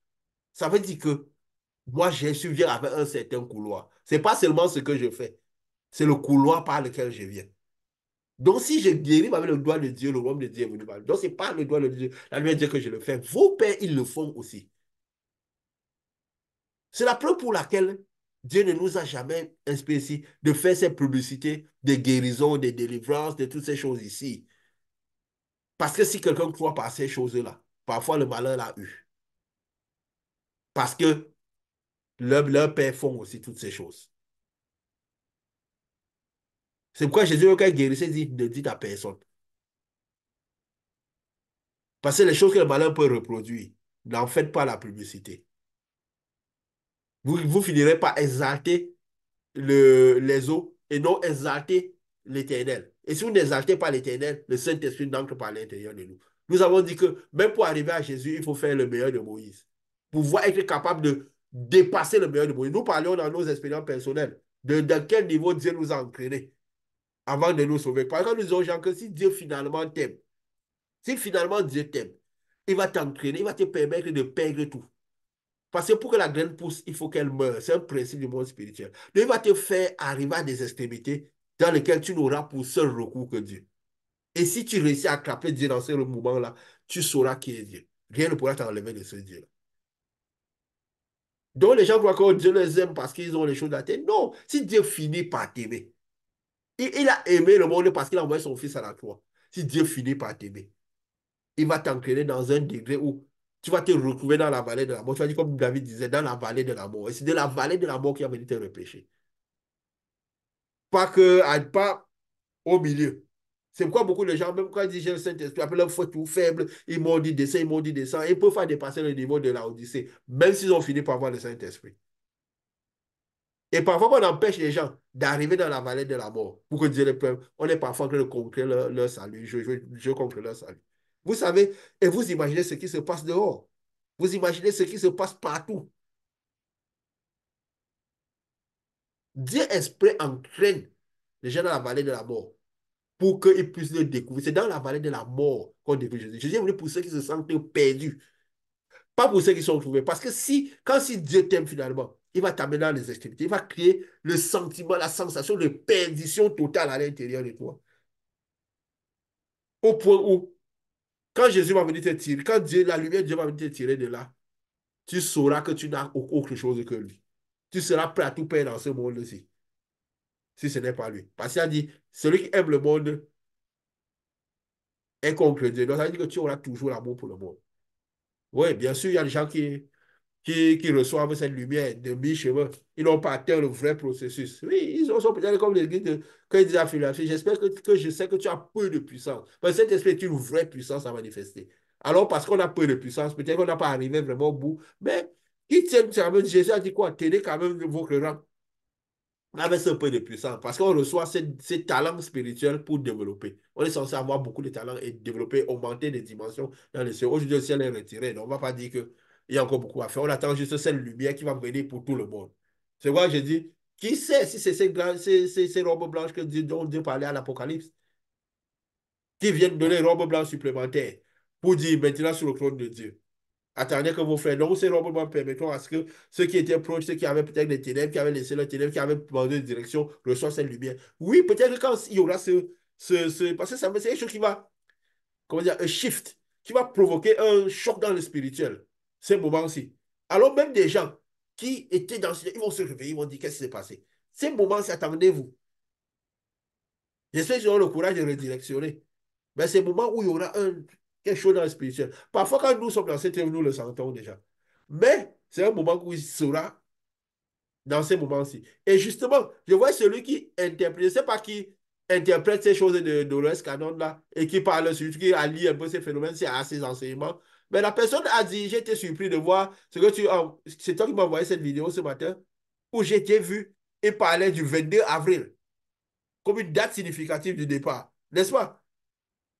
Ça veut dire que moi, je suis viens avec un certain couloir. Ce n'est pas seulement ce que je fais, c'est le couloir par lequel je viens. Donc, si je guéris avec le doigt de Dieu, le royaume de Dieu est venu. Donc, ce n'est pas le doigt de Dieu, la lumière de Dieu que je le fais. Vos pères, ils le font aussi. C'est la preuve pour laquelle Dieu ne nous a jamais inspiré de faire ces publicités de guérison, de délivrance, de toutes ces choses ici. Parce que si quelqu'un croit par ces choses-là, parfois le malheur l'a eu. Parce que leurs pères font aussi toutes ces choses. C'est pourquoi Jésus, quand il guérissait, dit, ne dites à personne. Parce que les choses que le malheur peut reproduire, n'en faites pas la publicité. Vous finirez par exalter les eaux et non exalter l'Éternel. Et si vous n'exaltez pas l'Éternel, le Saint-Esprit n'entre pas à l'intérieur de nous. Nous avons dit que même pour arriver à Jésus, il faut faire le meilleur de Moïse. Pour pouvoir être capable de dépasser le meilleur de Moïse. Nous parlions dans nos expériences personnelles de quel niveau Dieu nous a entraînés avant de nous sauver. Par exemple, nous disons aux gens que si Dieu finalement t'aime, si finalement Dieu t'aime, il va t'entraîner, il va te permettre de perdre tout. Parce que pour que la graine pousse, il faut qu'elle meure. C'est un principe du monde spirituel. Donc, il va te faire arriver à des extrémités dans lesquelles tu n'auras pour seul recours que Dieu. Et si tu réussis à attraper Dieu dans ce moment-là, tu sauras qui est Dieu. Rien ne pourra t'enlever de ce Dieu-là. Donc les gens croient que Dieu les aime parce qu'ils ont les choses à terre. Non, si Dieu finit par t'aimer, il a aimé le monde parce qu'il a envoyé son fils à la croix. Si Dieu finit par t'aimer, il va t'entraîner dans un degré où tu vas te retrouver dans la vallée de la mort. Tu vas dire, comme David disait, dans la vallée de la mort. Et c'est de la vallée de la mort qui a venu te repêcher. Pas au milieu. C'est pourquoi beaucoup de gens, même quand ils disent j'ai le Saint-Esprit, après leur foi tout faible, ils m'ont dit descend, ils m'ont dit descend, ils peuvent faire dépasser le niveau de la Odyssée, même s'ils ont fini par avoir le Saint-Esprit. Et parfois, on empêche les gens d'arriver dans la vallée de la mort pour que Dieu les prenne. On est parfois en train de conclure leur salut. Je conclue leur salut. Vous savez, et vous imaginez ce qui se passe dehors. Vous imaginez ce qui se passe partout. Dieu esprit entraîne les gens dans la vallée de la mort pour qu'ils puissent le découvrir. C'est dans la vallée de la mort qu'on découvre Jésus. Jésus est venu pour ceux qui se sentent perdus, pas pour ceux qui sont trouvés. Parce que si Dieu t'aime finalement, il va t'amener dans les extrémités. Il va créer le sentiment, la sensation de perdition totale à l'intérieur de toi. Au point où, quand Jésus va venir te tirer, quand Dieu, la lumière de Dieu va venir te tirer de là, tu sauras que tu n'as autre chose que lui. Tu seras prêt à tout perdre dans ce monde-ci, si ce n'est pas lui. Parce qu'il a dit, celui qui aime le monde est contre Dieu. Donc ça veut dire que tu auras toujours l'amour pour le monde. Oui, bien sûr, il y a des gens qui reçoivent cette lumière de mi-chemin. Ils n'ont pas atteint le vrai processus. Oui, ils sont peut-être comme l'église quand ils disent à Philadelphie, j'espère que je sais que tu as peu de puissance. Parce que cet esprit est une vraie puissance à manifester. Alors, parce qu'on a peu de puissance, peut-être qu'on n'a pas arrivé vraiment au bout, mais qui tiennent quand même, Jésus a dit quoi? Tenez quand même votre rang avec ce peu de puissance, parce qu'on reçoit ces talents spirituels pour développer. On est censé avoir beaucoup de talents et développer, augmenter des dimensions dans le ciel. Aujourd'hui, le ciel est retiré, donc on ne va pas dire qu'il y a encore beaucoup à faire. On attend juste cette lumière qui va venir pour tout le monde. C'est pourquoi je dis, qui sait si c'est ces robes blanches dont Dieu parlait à l'Apocalypse, qui viennent donner une robe blanche supplémentaire pour dire maintenant sur le trône de Dieu. Attendez que vos frères, donc ces robes permettront à ce que ceux qui étaient proches, ceux qui avaient peut-être des ténèbres, qui avaient laissé leurs ténèbres, qui avaient demandé de direction, reçoivent cette lumière. Oui, peut-être que quand il y aura parce que c'est quelque chose qui va, comment dire, un shift, qui va provoquer un choc dans le spirituel, ces moments-ci. Alors même des gens qui étaient dans ils vont se réveiller, ils vont dire qu'est-ce qui s'est passé. Ces moments-ci, attendez-vous. J'espère qu'ils auront le courage de redirectionner. Mais c'est le moment où il y aura quelque chose dans le spirituel. Parfois, quand nous sommes dans cette œuvre, nous le sentons déjà. Mais c'est un moment où il sera dans ces moments-ci. Et justement, je vois celui qui interprète, je ne sais pas qui interprète ces choses de Dolores Cannon là, et qui parle sur, qui allie un peu ces phénomènes, c'est à ses enseignements. Mais la personne a dit, j'ai été surpris de voir ce que c'est toi qui m'as envoyé cette vidéo ce matin, où j'ai été vu et parlait du 22 avril comme une date significative du départ. N'est-ce pas?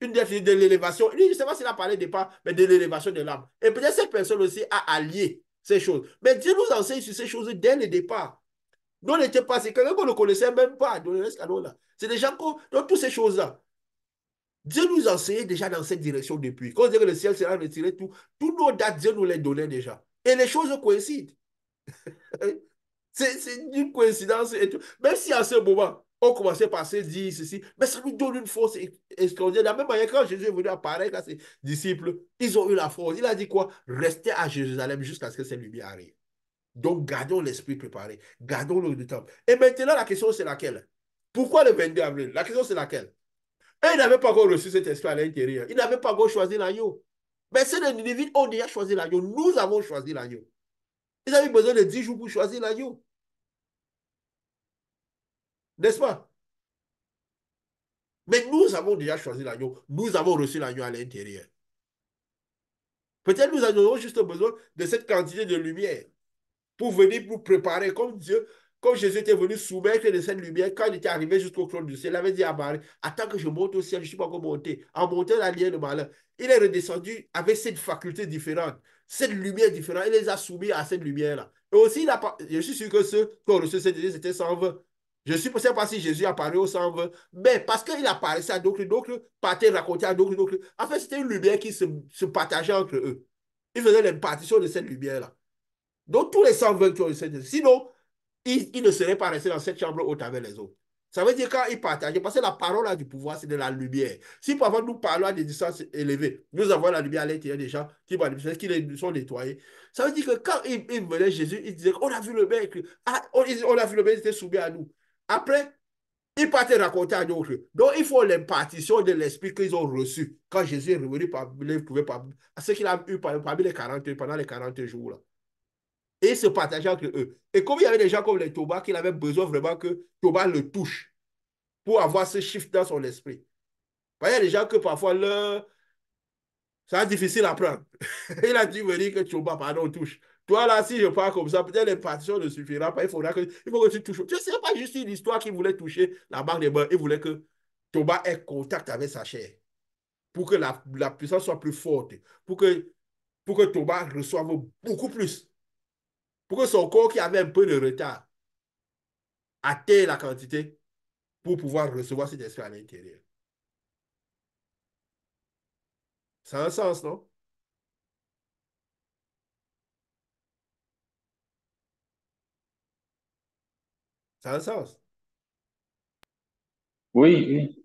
Une définition de l'élévation. Je ne sais pas s'il a parlé de pas, mais de l'élévation de l'âme. Et peut-être cette personne aussi a allié ces choses. Mais Dieu nous enseigne sur ces choses dès le départ. Nous, on n'était pas, c'est quelqu'un qu'on ne connaissait même pas, dans le là. C'est des gens dans toutes ces choses-là. Dieu nous enseignait déjà dans cette direction depuis. Quand on dit que le ciel sera retiré, tous nos dates, Dieu nous les donnait déjà. Et les choses coïncident. C'est une coïncidence et tout. Même si à ce moment, on commençait par se dire ceci, mais ça nous donne une force extraordinaire. De la même manière, quand Jésus est venu apparaître à ses disciples, ils ont eu la force. Il a dit quoi? Restez à Jérusalem jusqu'à ce que cette lumière arrive. Donc, gardons l'esprit préparé. Gardons le temps. Et maintenant, la question, c'est laquelle? Pourquoi le 22 avril? La question, c'est laquelle? Et ils n'avaient pas encore reçu cet esprit à l'intérieur. Ils n'avaient pas encore choisi l'agneau. Mais ces individus ont déjà choisi l'agneau. Nous avons choisi l'agneau. Ils avaient besoin de 10 jours pour choisir l'agneau. N'est-ce pas? Mais nous avons déjà choisi l'agneau. Nous avons reçu l'agneau à l'intérieur. Peut-être nous en aurons juste besoin de cette quantité de lumière pour venir pour préparer comme Dieu, comme Jésus était venu soumettre de cette lumière quand il était arrivé jusqu'au trône du ciel. Il avait dit à Marie, attends que je monte au ciel, je ne suis pas encore monté. En montant la ligne de malheur, il est redescendu avec cette faculté différente, cette lumière différente. Il les a soumis à cette lumière-là. Et aussi, je suis sûr que ceux qui ont reçu cette lumière, c'était 120. Je suis ne sais pas si Jésus apparaît au 120, mais parce qu'il apparaissait à d'autres partaient raconter à d'autres. En fait, c'était une lumière qui se partageait entre eux. Ils faisaient l'impartition de cette lumière-là. Donc, tous les 120 qui ont eu cette... Sinon, ils ne seraient pas restés dans cette chambre haute avec les autres. Ça veut dire quand ils partagent, parce que la parole a du pouvoir, c'est de la lumière. Si parfois nous parlons à des distances élevées, nous avons la lumière à l'intérieur des gens qui manifestent, qui sont nettoyés. Ça veut dire que quand ils venaient Jésus, ils disaient on a vu le maître, ah, on a vu le maître, il était soumis à nous. Après, ils partaient raconter à d'autres. Donc, il faut l'impartition de l'esprit qu'ils ont reçu quand Jésus est revenu à ce qu'il a eu parmi les 40, pendant les 40 jours. Là. Et ils se partageaient entre eux. Et comme il y avait des gens comme les Thomas, qu'il avait besoin vraiment que Thomas le touche pour avoir ce shift dans son esprit. Il y a des gens que parfois, c'est difficile à prendre. Il a dû me dire que Thomas, pardon, touche. Toi, là, si je parle comme ça, peut-être l'impartition ne suffira pas. Il faut que tu touches. Tu sais, c'est pas juste une histoire qui voulait toucher la barre des mains. Il voulait que Thomas ait contact avec sa chair pour que la puissance soit plus forte, pour que Thomas reçoive beaucoup plus, pour que son corps qui avait un peu de retard atteigne la quantité pour pouvoir recevoir cet esprit à l'intérieur. Ça a un sens, non? Ça a un sens. Oui, oui.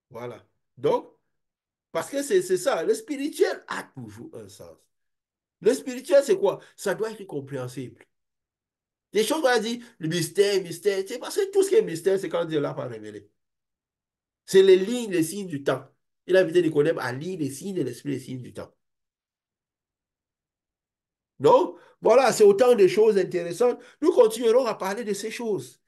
Voilà. Donc, parce que c'est ça, le spirituel a toujours un sens. Le spirituel, c'est quoi? Ça doit être compréhensible. Des choses qu'on a dit, le mystère, mystère, c'est parce que tout ce qui est mystère, c'est quand Dieu l'a pas révélé. C'est les lignes, les signes du temps. Il a invité Nicodème à lire les signes de l'esprit, les signes du temps. Donc, voilà, c'est autant de choses intéressantes. Nous continuerons à parler de ces choses.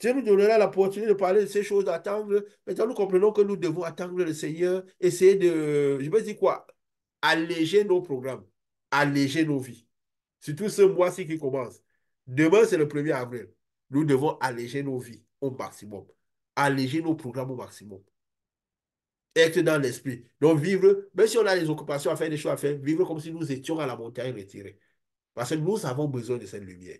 Dieu nous donnera l'opportunité de parler de ces choses, d'attendre. Maintenant, nous comprenons que nous devons attendre le Seigneur, essayer de, je veux dire quoi, alléger nos programmes, alléger nos vies. Surtout ce mois-ci qui commence. Demain, c'est le 1er avril. Nous devons alléger nos vies au maximum. Alléger nos programmes au maximum. Être dans l'esprit. Donc, vivre, même si on a des occupations à faire, des choses à faire, vivre comme si nous étions à la montagne retirée. Parce que nous avons besoin de cette lumière.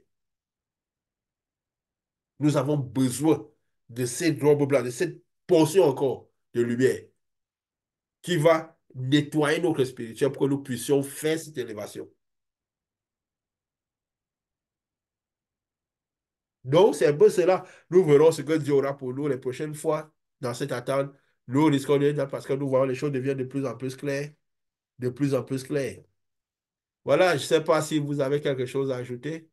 Nous avons besoin de cette robe blanche, de cette portion encore de lumière qui va nettoyer notre spirituel pour que nous puissions faire cette élévation. Donc, c'est un peu cela. Nous verrons ce que Dieu aura pour nous les prochaines fois dans cette attente. Nous risquons d'être parce que nous voyons les choses deviennent de plus en plus claires, de plus en plus claires. Voilà, je ne sais pas si vous avez quelque chose à ajouter.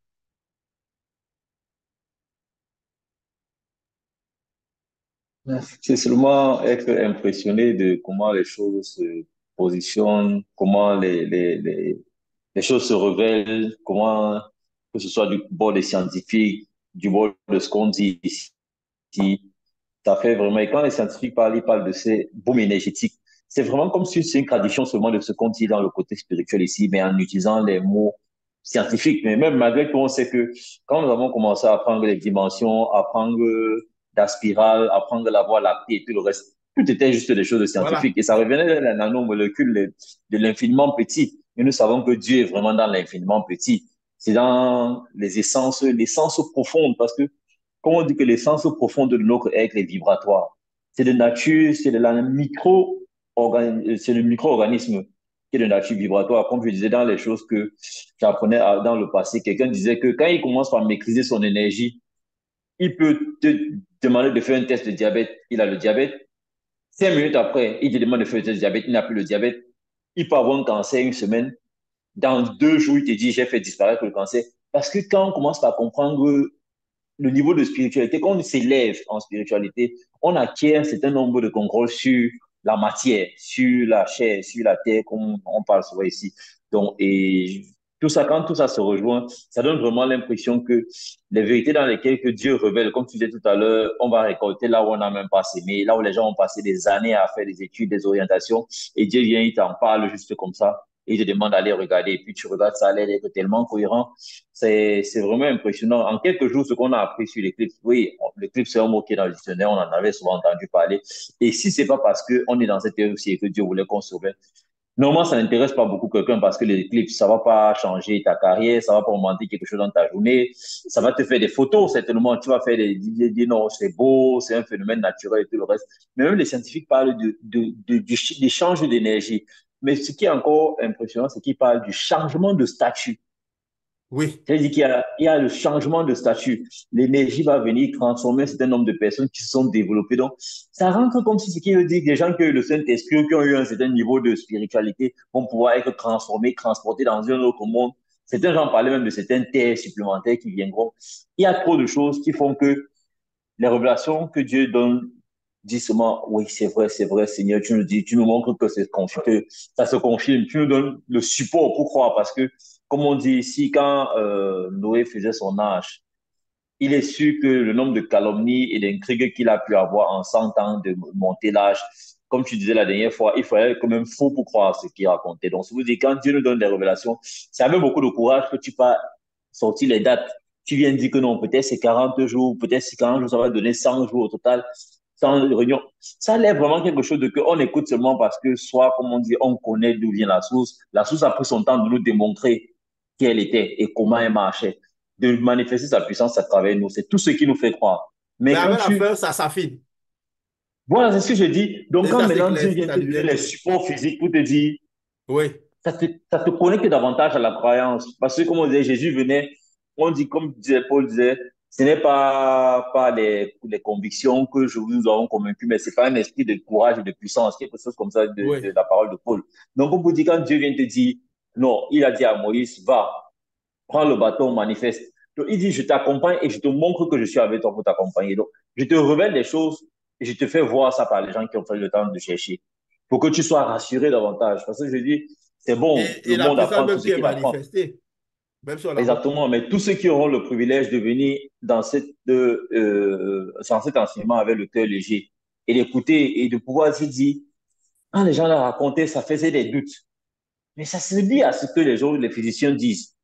C'est seulement être impressionné de comment les choses se positionnent, comment les choses se révèlent, comment, que ce soit du bord des scientifiques, du bord de ce qu'on dit ici, ça fait vraiment, et quand les scientifiques parlent, ils parlent de ces booms énergétiques. C'est vraiment comme si c'est une traduction seulement de ce qu'on dit dans le côté spirituel ici, mais en utilisant les mots scientifiques. Mais même malgré tout, on sait que quand nous avons commencé à apprendre les dimensions, à apprendre la spirale, à apprendre la voie lactée et tout le reste, tout était juste des choses Voilà. scientifiques. Et ça revenait à la nanomolécule de l'infiniment petit. Et nous savons que Dieu est vraiment dans l'infiniment petit. C'est dans les essences, l'essence profonde, parce que comme on dit que l'essence profonde de notre être est vibratoire. C'est de nature, c'est de la c'est le micro-organisme qui est de nature vibratoire. Comme je disais dans les choses que j'apprenais dans le passé, quelqu'un disait que quand il commence par maîtriser son énergie, il peut te demander de faire un test de diabète. Il a le diabète. 5 minutes après, il te demande de faire un test de diabète. Il n'a plus le diabète. Il peut avoir un cancer une semaine. Dans 2 jours, il te dit, j'ai fait disparaître le cancer. Parce que quand on commence par comprendre le niveau de spiritualité, quand on s'élève en spiritualité, on acquiert un certain nombre de contrôles sur la matière, sur la chair, sur la terre, comme on parle souvent ici. Donc, et tout ça, quand tout ça se rejoint, ça donne vraiment l'impression que les vérités dans lesquelles que Dieu révèle, comme tu disais tout à l'heure, on va récolter là où on n'a même pas semé, là où les gens ont passé des années à faire des études, des orientations, et Dieu vient, il t'en parle juste comme ça, et il te demande d'aller regarder, et puis tu regardes, ça a l'air d'être tellement cohérent, c'est vraiment impressionnant. En quelques jours, ce qu'on a appris sur l'éclipse, oui, l'éclipse, c'est un mot qui est dans le dictionnaire, on en avait souvent entendu parler. Et si c'est pas parce qu'on est dans cette ère aussi et que Dieu voulait qu'on sauve, normalement, ça n'intéresse pas beaucoup quelqu'un parce que l'éclipse, ça va pas changer ta carrière, ça va pas augmenter quelque chose dans ta journée, ça va te faire des photos, certainement. Tu vas faire des non, c'est beau, c'est un phénomène naturel et tout le reste. Mais même les scientifiques parlent des changes d'énergie. Mais ce qui est encore impressionnant, c'est qu'ils parlent du changement de statut Oui. C'est-à-dire il y a le changement de statut. L'énergie va venir transformer un certain nombre de personnes qui se sont développées. Donc, ça rentre comme si ce qui veut dire que des gens qui ont eu le Saint-Esprit ou qui ont eu un certain niveau de spiritualité vont pouvoir être transformés, transportés dans un autre monde. Certains gens parlaient même de certaines terres supplémentaires qui viendront. Il y a trop de choses qui font que les révélations que Dieu donne disent seulement, oui, c'est vrai, Seigneur, tu nous dis, tu nous montres que, que ça se confirme, tu nous donnes le support pour croire, parce que, comme on dit ici, quand Noé faisait son âge, il est sûr que le nombre de calomnies et d'intrigues qu'il a pu avoir en 100 ans de monter l'âge, comme tu disais la dernière fois, il fallait quand même fou pour croire ce qu'il racontait. Donc, je vous dis, quand Dieu nous donne des révélations, c'est avec beaucoup de courage que tu peux sortir les dates. Tu viens de dire que non, peut-être c'est 40 jours, peut-être c'est 40 jours, ça va donner 100 jours au total, 100 réunions. Ça lève vraiment quelque chose de que on écoute seulement parce que soit, comme on dit, on connaît d'où vient la source. La source a pris son temps de nous démontrer qui elle était et comment elle marchait, de manifester sa puissance à travers nous. C'est tout ce qui nous fait croire. Mais Mais quand avec la tu... fin, ça s'affine. Voilà, c'est ce que je dis. Donc, Et quand ça maintenant Dieu s'éclaircit, vient ça te donner devient les clair. supports physiques pour te dire, Oui. ça te connecte davantage à la croyance. Parce que, comme on disait, Jésus venait, on dit, comme disait Paul disait, ce n'est pas les convictions que nous avons convaincus, mais c'est pas un esprit de courage et de puissance, quelque chose comme ça Oui. de la parole de Paul. Donc, on peut dire, quand Dieu vient te dire, non, il a dit à Moïse, va, prends le bâton, manifeste. Donc, il dit, je t'accompagne et je te montre que je suis avec toi pour t'accompagner. Donc, je te révèle des choses et je te fais voir ça par les gens qui ont pris le temps de chercher pour que tu sois rassuré davantage. Parce que je dis, c'est bon, le Et la monde puissance apprend tout même ce qui est qu'il apprend. manifestée, même si on la voit. Exactement, mais tous ceux qui auront le privilège de venir dans cet enseignement avec le cœur léger et d'écouter et de pouvoir se dire, quand les gens leur racontaient, ça faisait des doutes. Mais ça se lie à ce que les gens, les physiciens disent.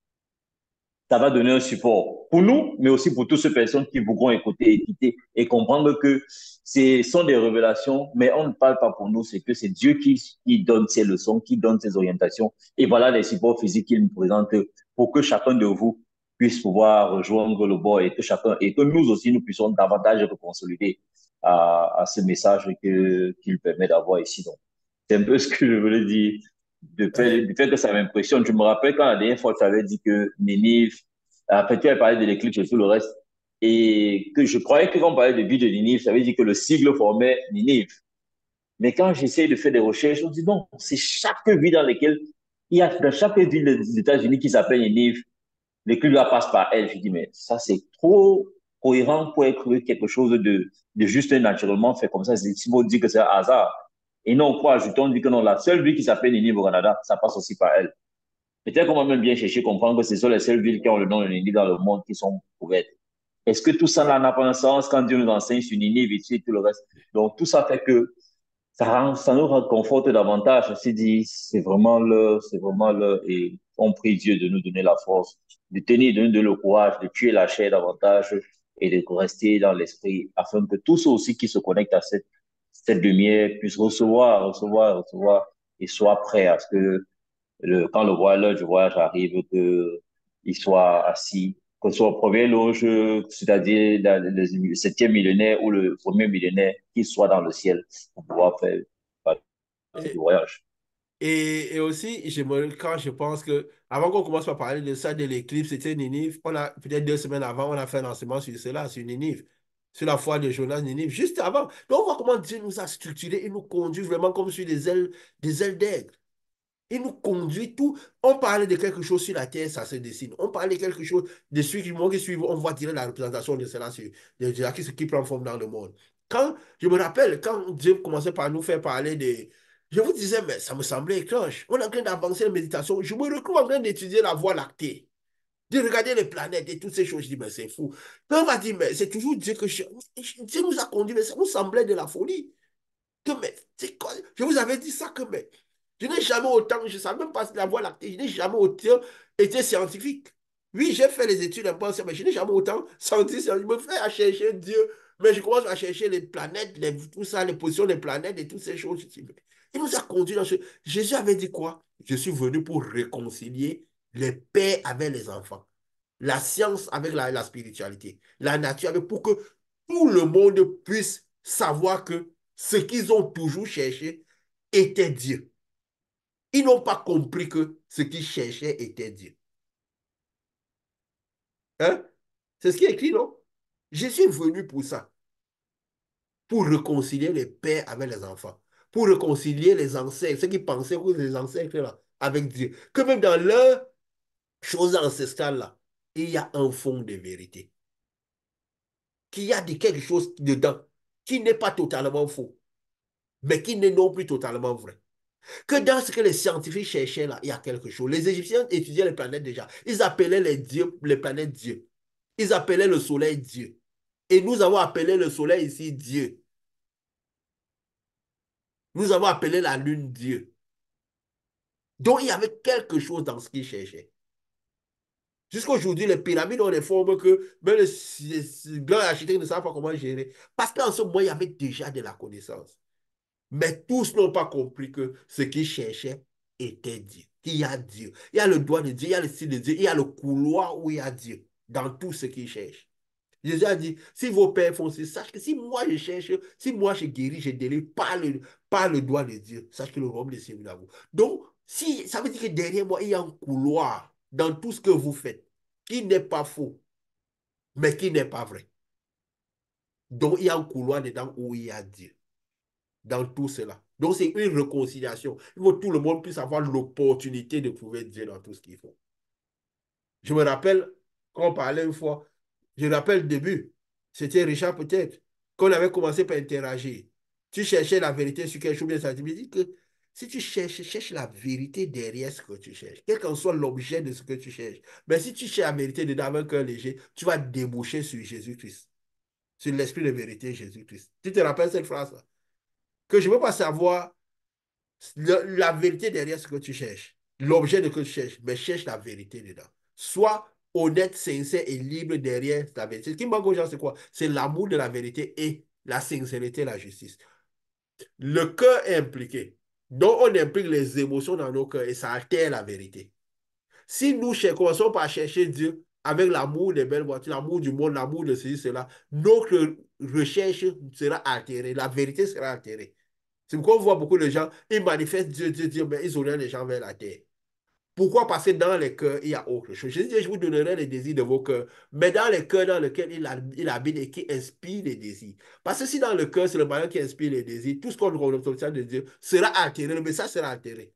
Ça va donner un support pour nous, mais aussi pour toutes ces personnes qui voudront écouter, écouter et comprendre que ce sont des révélations, mais on ne parle pas pour nous, c'est que c'est Dieu qui donne ces leçons, qui donne ces orientations. Et voilà les supports physiques qu'il nous présente pour que chacun de vous puisse pouvoir rejoindre le bord et que nous aussi, nous puissions davantage consolider à ce message qu'il permet d'avoir ici. Donc, c'est un peu ce que je voulais dire du fait que ça m'impressionne. Je me rappelle quand la dernière fois tu avais dit que Ninive, après tu avais parlé de l'éclipse et tout le reste, et que je croyais que quand on parlait de vie de Ninive, ça veut dire que le sigle formait Ninive. Mais quand j'essaie de faire des recherches, on dit non, c'est chaque ville dans laquelle il y a dans chaque ville des États-Unis qui s'appelle Ninive, l'éclipse là passe par elle. Je dis mais ça c'est trop cohérent pour être quelque chose de juste et naturellement fait comme ça. Si vous dites que c'est un hasard. Et non, quoi, ajoutons, on dit que non, la seule ville qui s'appelle Ninive au Canada, ça passe aussi par elle. Peut-être qu'on va même bien chercher, comprendre que ce sont les seules villes qui ont le nom de Ninive dans le monde qui sont couvertes. Est-ce que tout ça n'a pas un sens quand Dieu nous enseigne sur Ninive et tout le reste? Donc, tout ça fait que ça nous réconforte davantage. On s'est dit, c'est vraiment l'heure, et on prie Dieu de nous donner la force, de tenir, de nous donner le courage, de tuer la chair davantage et de rester dans l'esprit afin que tous ceux aussi qui se connectent à cette lumière puissent recevoir et soient prêts à ce que quand l'heure du voyage arrive, qu'il soit assis, que ce soit au premier loge, c'est-à-dire le septième millénaire ou le premier millénaire, qu'il soit dans le ciel pour pouvoir faire partie du Et, voyage. et aussi, quand je pense que, avant qu'on commence par parler de ça, de l'éclipse, c'était Ninive, on a, peut-être 2 semaines avant, on a fait un enseignement sur cela, sur Ninive, sur la foi de Jonas Ninive, juste avant. Donc, on voit comment Dieu nous a structurés et nous conduit vraiment comme sur des ailes d'aigle. Il nous conduit tout. On parlait de quelque chose sur la terre, ça se dessine. On parlait de quelque chose de celui qui suit, on voit tirer la représentation de cela qui prend forme dans le monde. Quand, je me rappelle, quand Dieu commençait par nous faire parler de... Je vous disais, mais ça me semblait étrange. On est en train d'avancer la méditation. Je me retrouve en train d'étudier la Voie lactée, de regarder les planètes et toutes ces choses. Je dis, mais c'est fou. Mais on va dire, mais c'est toujours Dieu Dieu nous a conduits, mais ça nous semblait de la folie. Que, mais, c'est quoi? Je vous avais dit ça que, mais, je n'ai jamais autant, je ne savais même pas la Voie lactée, je n'ai jamais autant été scientifique. Oui, j'ai fait les études un peu, mais je n'ai jamais autant senti, je me fais à chercher Dieu, mais je commence à chercher les planètes, tout ça, les positions des planètes et toutes ces choses. Je dis, mais il nous a conduits dans ce... Jésus avait dit quoi? Je suis venu pour réconcilier les pères avec les enfants, la science avec la spiritualité, la nature avec, pour que tout le monde puisse savoir que ce qu'ils ont toujours cherché était Dieu. Ils n'ont pas compris que ce qu'ils cherchaient était Dieu. Hein? C'est ce qui est écrit, non? Jésus est venu pour ça, pour réconcilier les pères avec les enfants, pour réconcilier les ancêtres, ceux qui pensaient que les ancêtres là, avec Dieu. Que même dans leur chose ancestrale là, il y a un fond de vérité, qu'il y a de quelque chose dedans qui n'est pas totalement faux, mais qui n'est non plus totalement vrai. Que dans ce que les scientifiques cherchaient là, il y a quelque chose. Les Égyptiens étudiaient les planètes déjà. Ils appelaient les dieux, les planètes Dieu. Ils appelaient le soleil Dieu. Et nous avons appelé le soleil ici Dieu. Nous avons appelé la lune Dieu. Donc il y avait quelque chose dans ce qu'ils cherchaient. Jusqu'à aujourd'hui, les pyramides ont des formes que même les grands architectes ne savent pas comment gérer. Parce qu'en ce moment, il y avait déjà de la connaissance. Mais tous n'ont pas compris que ce qu'ils cherchaient était Dieu. Qu'il y a Dieu. Il y a le doigt de Dieu, il y a le style de Dieu, il y a le couloir où il y a Dieu dans tout ce qu'ils cherchent. Jésus a dit, si vos pères font ceci, sache que si moi je cherche, si moi je guéris, je délivre par le doigt de Dieu, sache que le royaume des cieux est à vous. Donc, si, ça veut dire que derrière moi, il y a un couloir dans tout ce que vous faites, qui n'est pas faux, mais qui n'est pas vrai. Donc, il y a un couloir dedans où il y a Dieu, dans tout cela. Donc, c'est une réconciliation. Il faut que tout le monde puisse avoir l'opportunité de trouver Dieu dans tout ce qu'il faut. Je me rappelle, quand on parlait une fois, je me rappelle le début, c'était Richard peut-être, qu'on avait commencé par interagir. Tu cherchais la vérité sur quelque chose, bien ça. Tu me dis que si tu cherches, cherche la vérité derrière ce que tu cherches, quel qu'en soit l'objet de ce que tu cherches. Mais si tu cherches la vérité dedans avec un cœur léger, tu vas déboucher sur Jésus-Christ, sur l'esprit de vérité Jésus-Christ. Tu te rappelles cette phrase-là? Que je ne veux pas savoir la vérité derrière ce que tu cherches, l'objet de ce que tu cherches, mais cherche la vérité dedans. Sois honnête, sincère et libre derrière la vérité. Ce qui manque aux gens, c'est quoi? C'est l'amour de la vérité et la sincérité et la justice. Le cœur est impliqué. Donc, on implique les émotions dans nos cœurs et ça altère la vérité. Si nous commençons par chercher Dieu avec l'amour des belles voitures, l'amour du monde, l'amour de ceci, cela, notre recherche sera altérée, la vérité sera altérée. C'est pourquoi on voit beaucoup de gens, ils manifestent Dieu, Dieu, Dieu, mais ils orientent les gens vers la terre. Pourquoi? Parce que dans les cœurs, il y a autre chose. Je vous donnerai les désirs de vos cœurs, mais dans les cœurs dans lesquels il habite et qui inspire les désirs. Parce que si dans le cœur, c'est le malin qui inspire les désirs, tout ce qu'on obtient de Dieu sera altéré, le message sera altéré.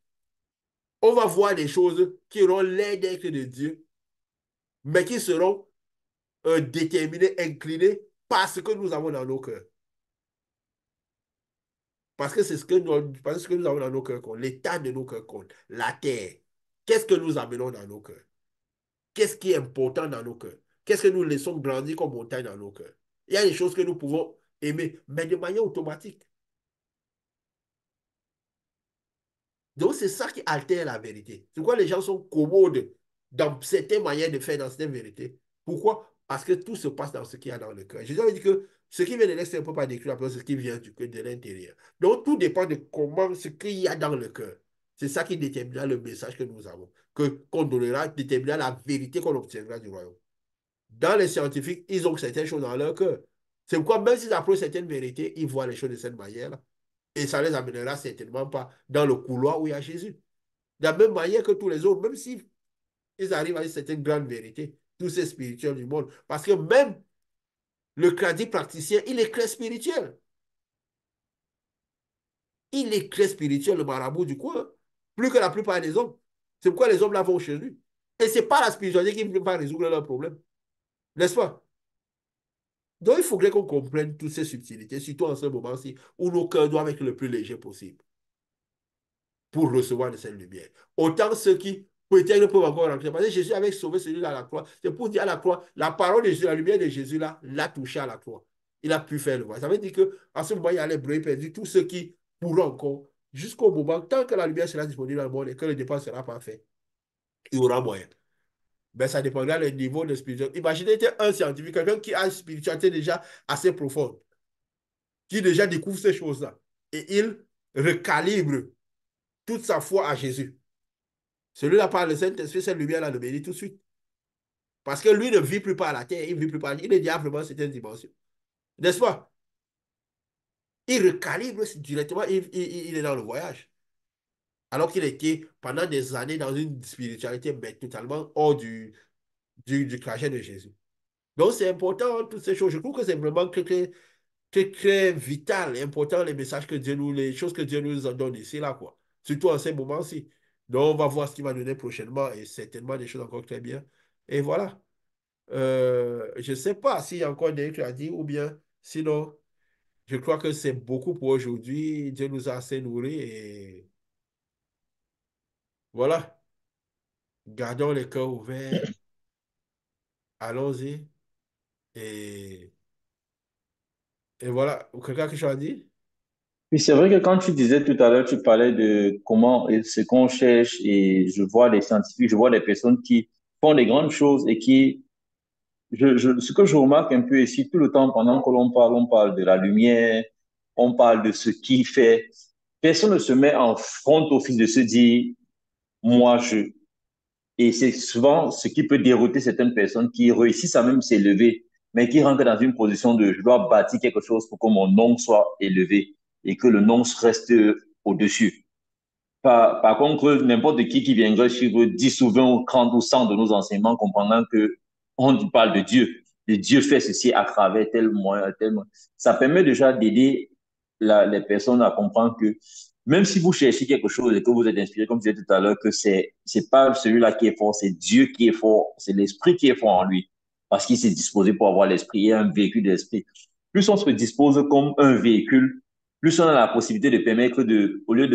On va voir des choses qui auront l'air d'être de Dieu, mais qui seront déterminées, inclinées par ce que nous avons dans nos cœurs. Parce que c'est ce que nous avons dans nos cœurs compte. L'état de nos cœurs compte. La terre. Qu'est-ce que nous amenons dans nos cœurs? Qu'est-ce qui est important dans nos cœurs? Qu'est-ce que nous laissons grandir comme montagne dans nos cœurs? Il y a des choses que nous pouvons aimer, mais de manière automatique. Donc, c'est ça qui altère la vérité. C'est pourquoi les gens sont commodes dans certaines manières de faire, dans certaines vérités. Pourquoi? Parce que tout se passe dans ce qu'il y a dans le cœur. Jésus avait dit que ce qui vient de l'extérieur ne peut pas décrire ce qui vient du cœur, de l'intérieur. Donc, tout dépend de comment, ce qu'il y a dans le cœur. C'est ça qui déterminera le message que nous avons, qu'on donnera, déterminera la vérité qu'on obtiendra du royaume. Dans les scientifiques, ils ont certaines choses dans leur cœur. C'est pourquoi même s'ils approchent certaines vérités, ils voient les choses de cette manière-là. Et ça ne les amènera certainement pas dans le couloir où il y a Jésus. De la même manière que tous les autres, même s'ils arrivent à une certaine grande vérité, tous ces spirituels du monde. Parce que même le crédit praticien, il est très spirituel. Il est très spirituel, le marabout du coin, plus que la plupart des hommes. C'est pourquoi les hommes là vont chez lui. Et ce n'est pas la spiritualité qui va résoudre leurs problèmes. N'est-ce pas? Donc, il faudrait qu'on comprenne toutes ces subtilités, surtout en ce moment-ci, où nos cœurs doivent être le plus légers possible pour recevoir de cette lumière. Autant ceux qui peut-être ne peuvent encore rentrer. Parce que Jésus avait sauvé celui-là à la croix. C'est pour dire à la croix, la parole de Jésus, la lumière de Jésus là, l'a touché à la croix. Il a pu faire le voir. Ça veut dire qu'en ce moment, il y a les brebis perdus, tous ceux qui pourront encore, jusqu'au moment, tant que la lumière sera disponible dans le monde et que le départ ne sera pas fait, il y aura moyen. Ben, ça dépendra du niveau de spiritualité. Imaginez un scientifique, quelqu'un qui a une spiritualité déjà assez profonde, qui déjà découvre ces choses-là. Et il recalibre toute sa foi à Jésus. Celui-là, par le Saint-Esprit, cette lumière-là le bénit tout de suite. Parce que lui ne vit plus par la terre, il ne vit plus par. Il est déjà vraiment certaines dimensions. N'est-ce pas? Il recalibre directement, il est dans le voyage. Alors qu'il était pendant des années dans une spiritualité mais totalement hors du crachet de Jésus. Donc, c'est important, hein, toutes ces choses. Je trouve que c'est vraiment très, très, très, très vital et important, les messages que Dieu nous, les choses que Dieu nous en donne ici, là, quoi. Surtout en ces moments-ci. Donc, on va voir ce qu'il va donner prochainement et certainement des choses encore très bien. Et voilà. Je ne sais pas s'il y a encore des trucs à dire ou bien sinon, je crois que c'est beaucoup pour aujourd'hui. Dieu nous a assez nourris et voilà. Gardons les cœurs ouverts. Allons-y. Et, et voilà. Quelqu'un a quelque chose à dire? Oui, c'est vrai que quand tu disais tout à l'heure, tu parlais de comment et ce qu'on cherche et je vois les scientifiques, je vois les personnes qui font des grandes choses et qui, ce que je remarque un peu ici, tout le temps pendant que l'on parle, on parle de la lumière, on parle de ce qui fait. Personne ne se met en front office de se dire, moi, je. Et c'est souvent ce qui peut dérouter certaines personnes qui réussissent à même s'élever, mais qui rentrent dans une position de je dois bâtir quelque chose pour que mon nom soit élevé et que le nom reste au-dessus. Par contre, n'importe qui viendrait suivre 10 ou 20 ou 30 ou 100 de nos enseignements, comprenant que on parle de Dieu. Et Dieu fait ceci à travers tel moyen, tel moyen. Ça permet déjà d'aider les personnes à comprendre que même si vous cherchez quelque chose et que vous êtes inspiré, comme je disais tout à l'heure, que c'est pas celui-là qui est fort, c'est Dieu qui est fort, c'est l'esprit qui est fort en lui, parce qu'il s'est disposé pour avoir l'esprit et un véhicule d'esprit. Plus on se dispose comme un véhicule, plus on a la possibilité de permettre de, au lieu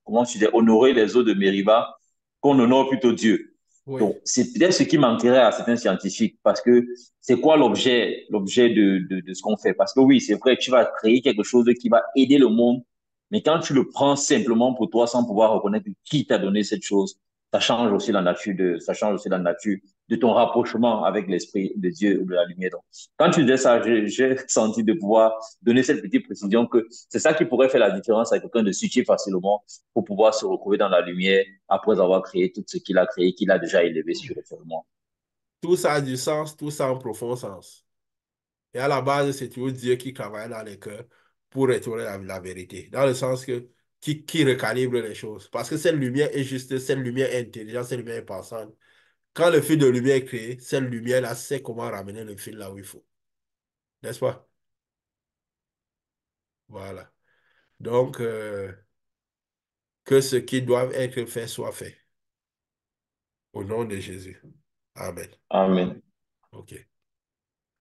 comment tu dis, honorer les eaux de Mériba, qu'on honore plutôt Dieu. Oui. Donc, c'est peut-être ce qui manquerait à certains scientifiques, parce que c'est quoi l'objet de ce qu'on fait? Parce que oui, c'est vrai, tu vas créer quelque chose qui va aider le monde, mais quand tu le prends simplement pour toi sans pouvoir reconnaître qui t'a donné cette chose, ça change aussi la nature de ton rapprochement avec l'esprit de Dieu ou de la lumière. Donc, quand tu disais ça, j'ai senti de pouvoir donner cette petite précision que c'est ça qui pourrait faire la différence à quelqu'un de switcher facilement pour pouvoir se retrouver dans la lumière après avoir créé tout ce qu'il a créé, qu'il a déjà élevé spirituellement. Tout ça a du sens, tout ça a un profond sens. Et à la base, c'est toujours Dieu qui travaille dans les cœurs pour restaurer la vérité. Dans le sens que qui recalibre les choses. Parce que cette lumière est juste, cette lumière est intelligente, cette lumière est pensante. Quand le fil de lumière est créé, cette lumière-là sait comment ramener le fil là où il faut. N'est-ce pas? Voilà. Donc, que ce qui doit être fait soit fait. Au nom de Jésus. Amen. Amen. OK.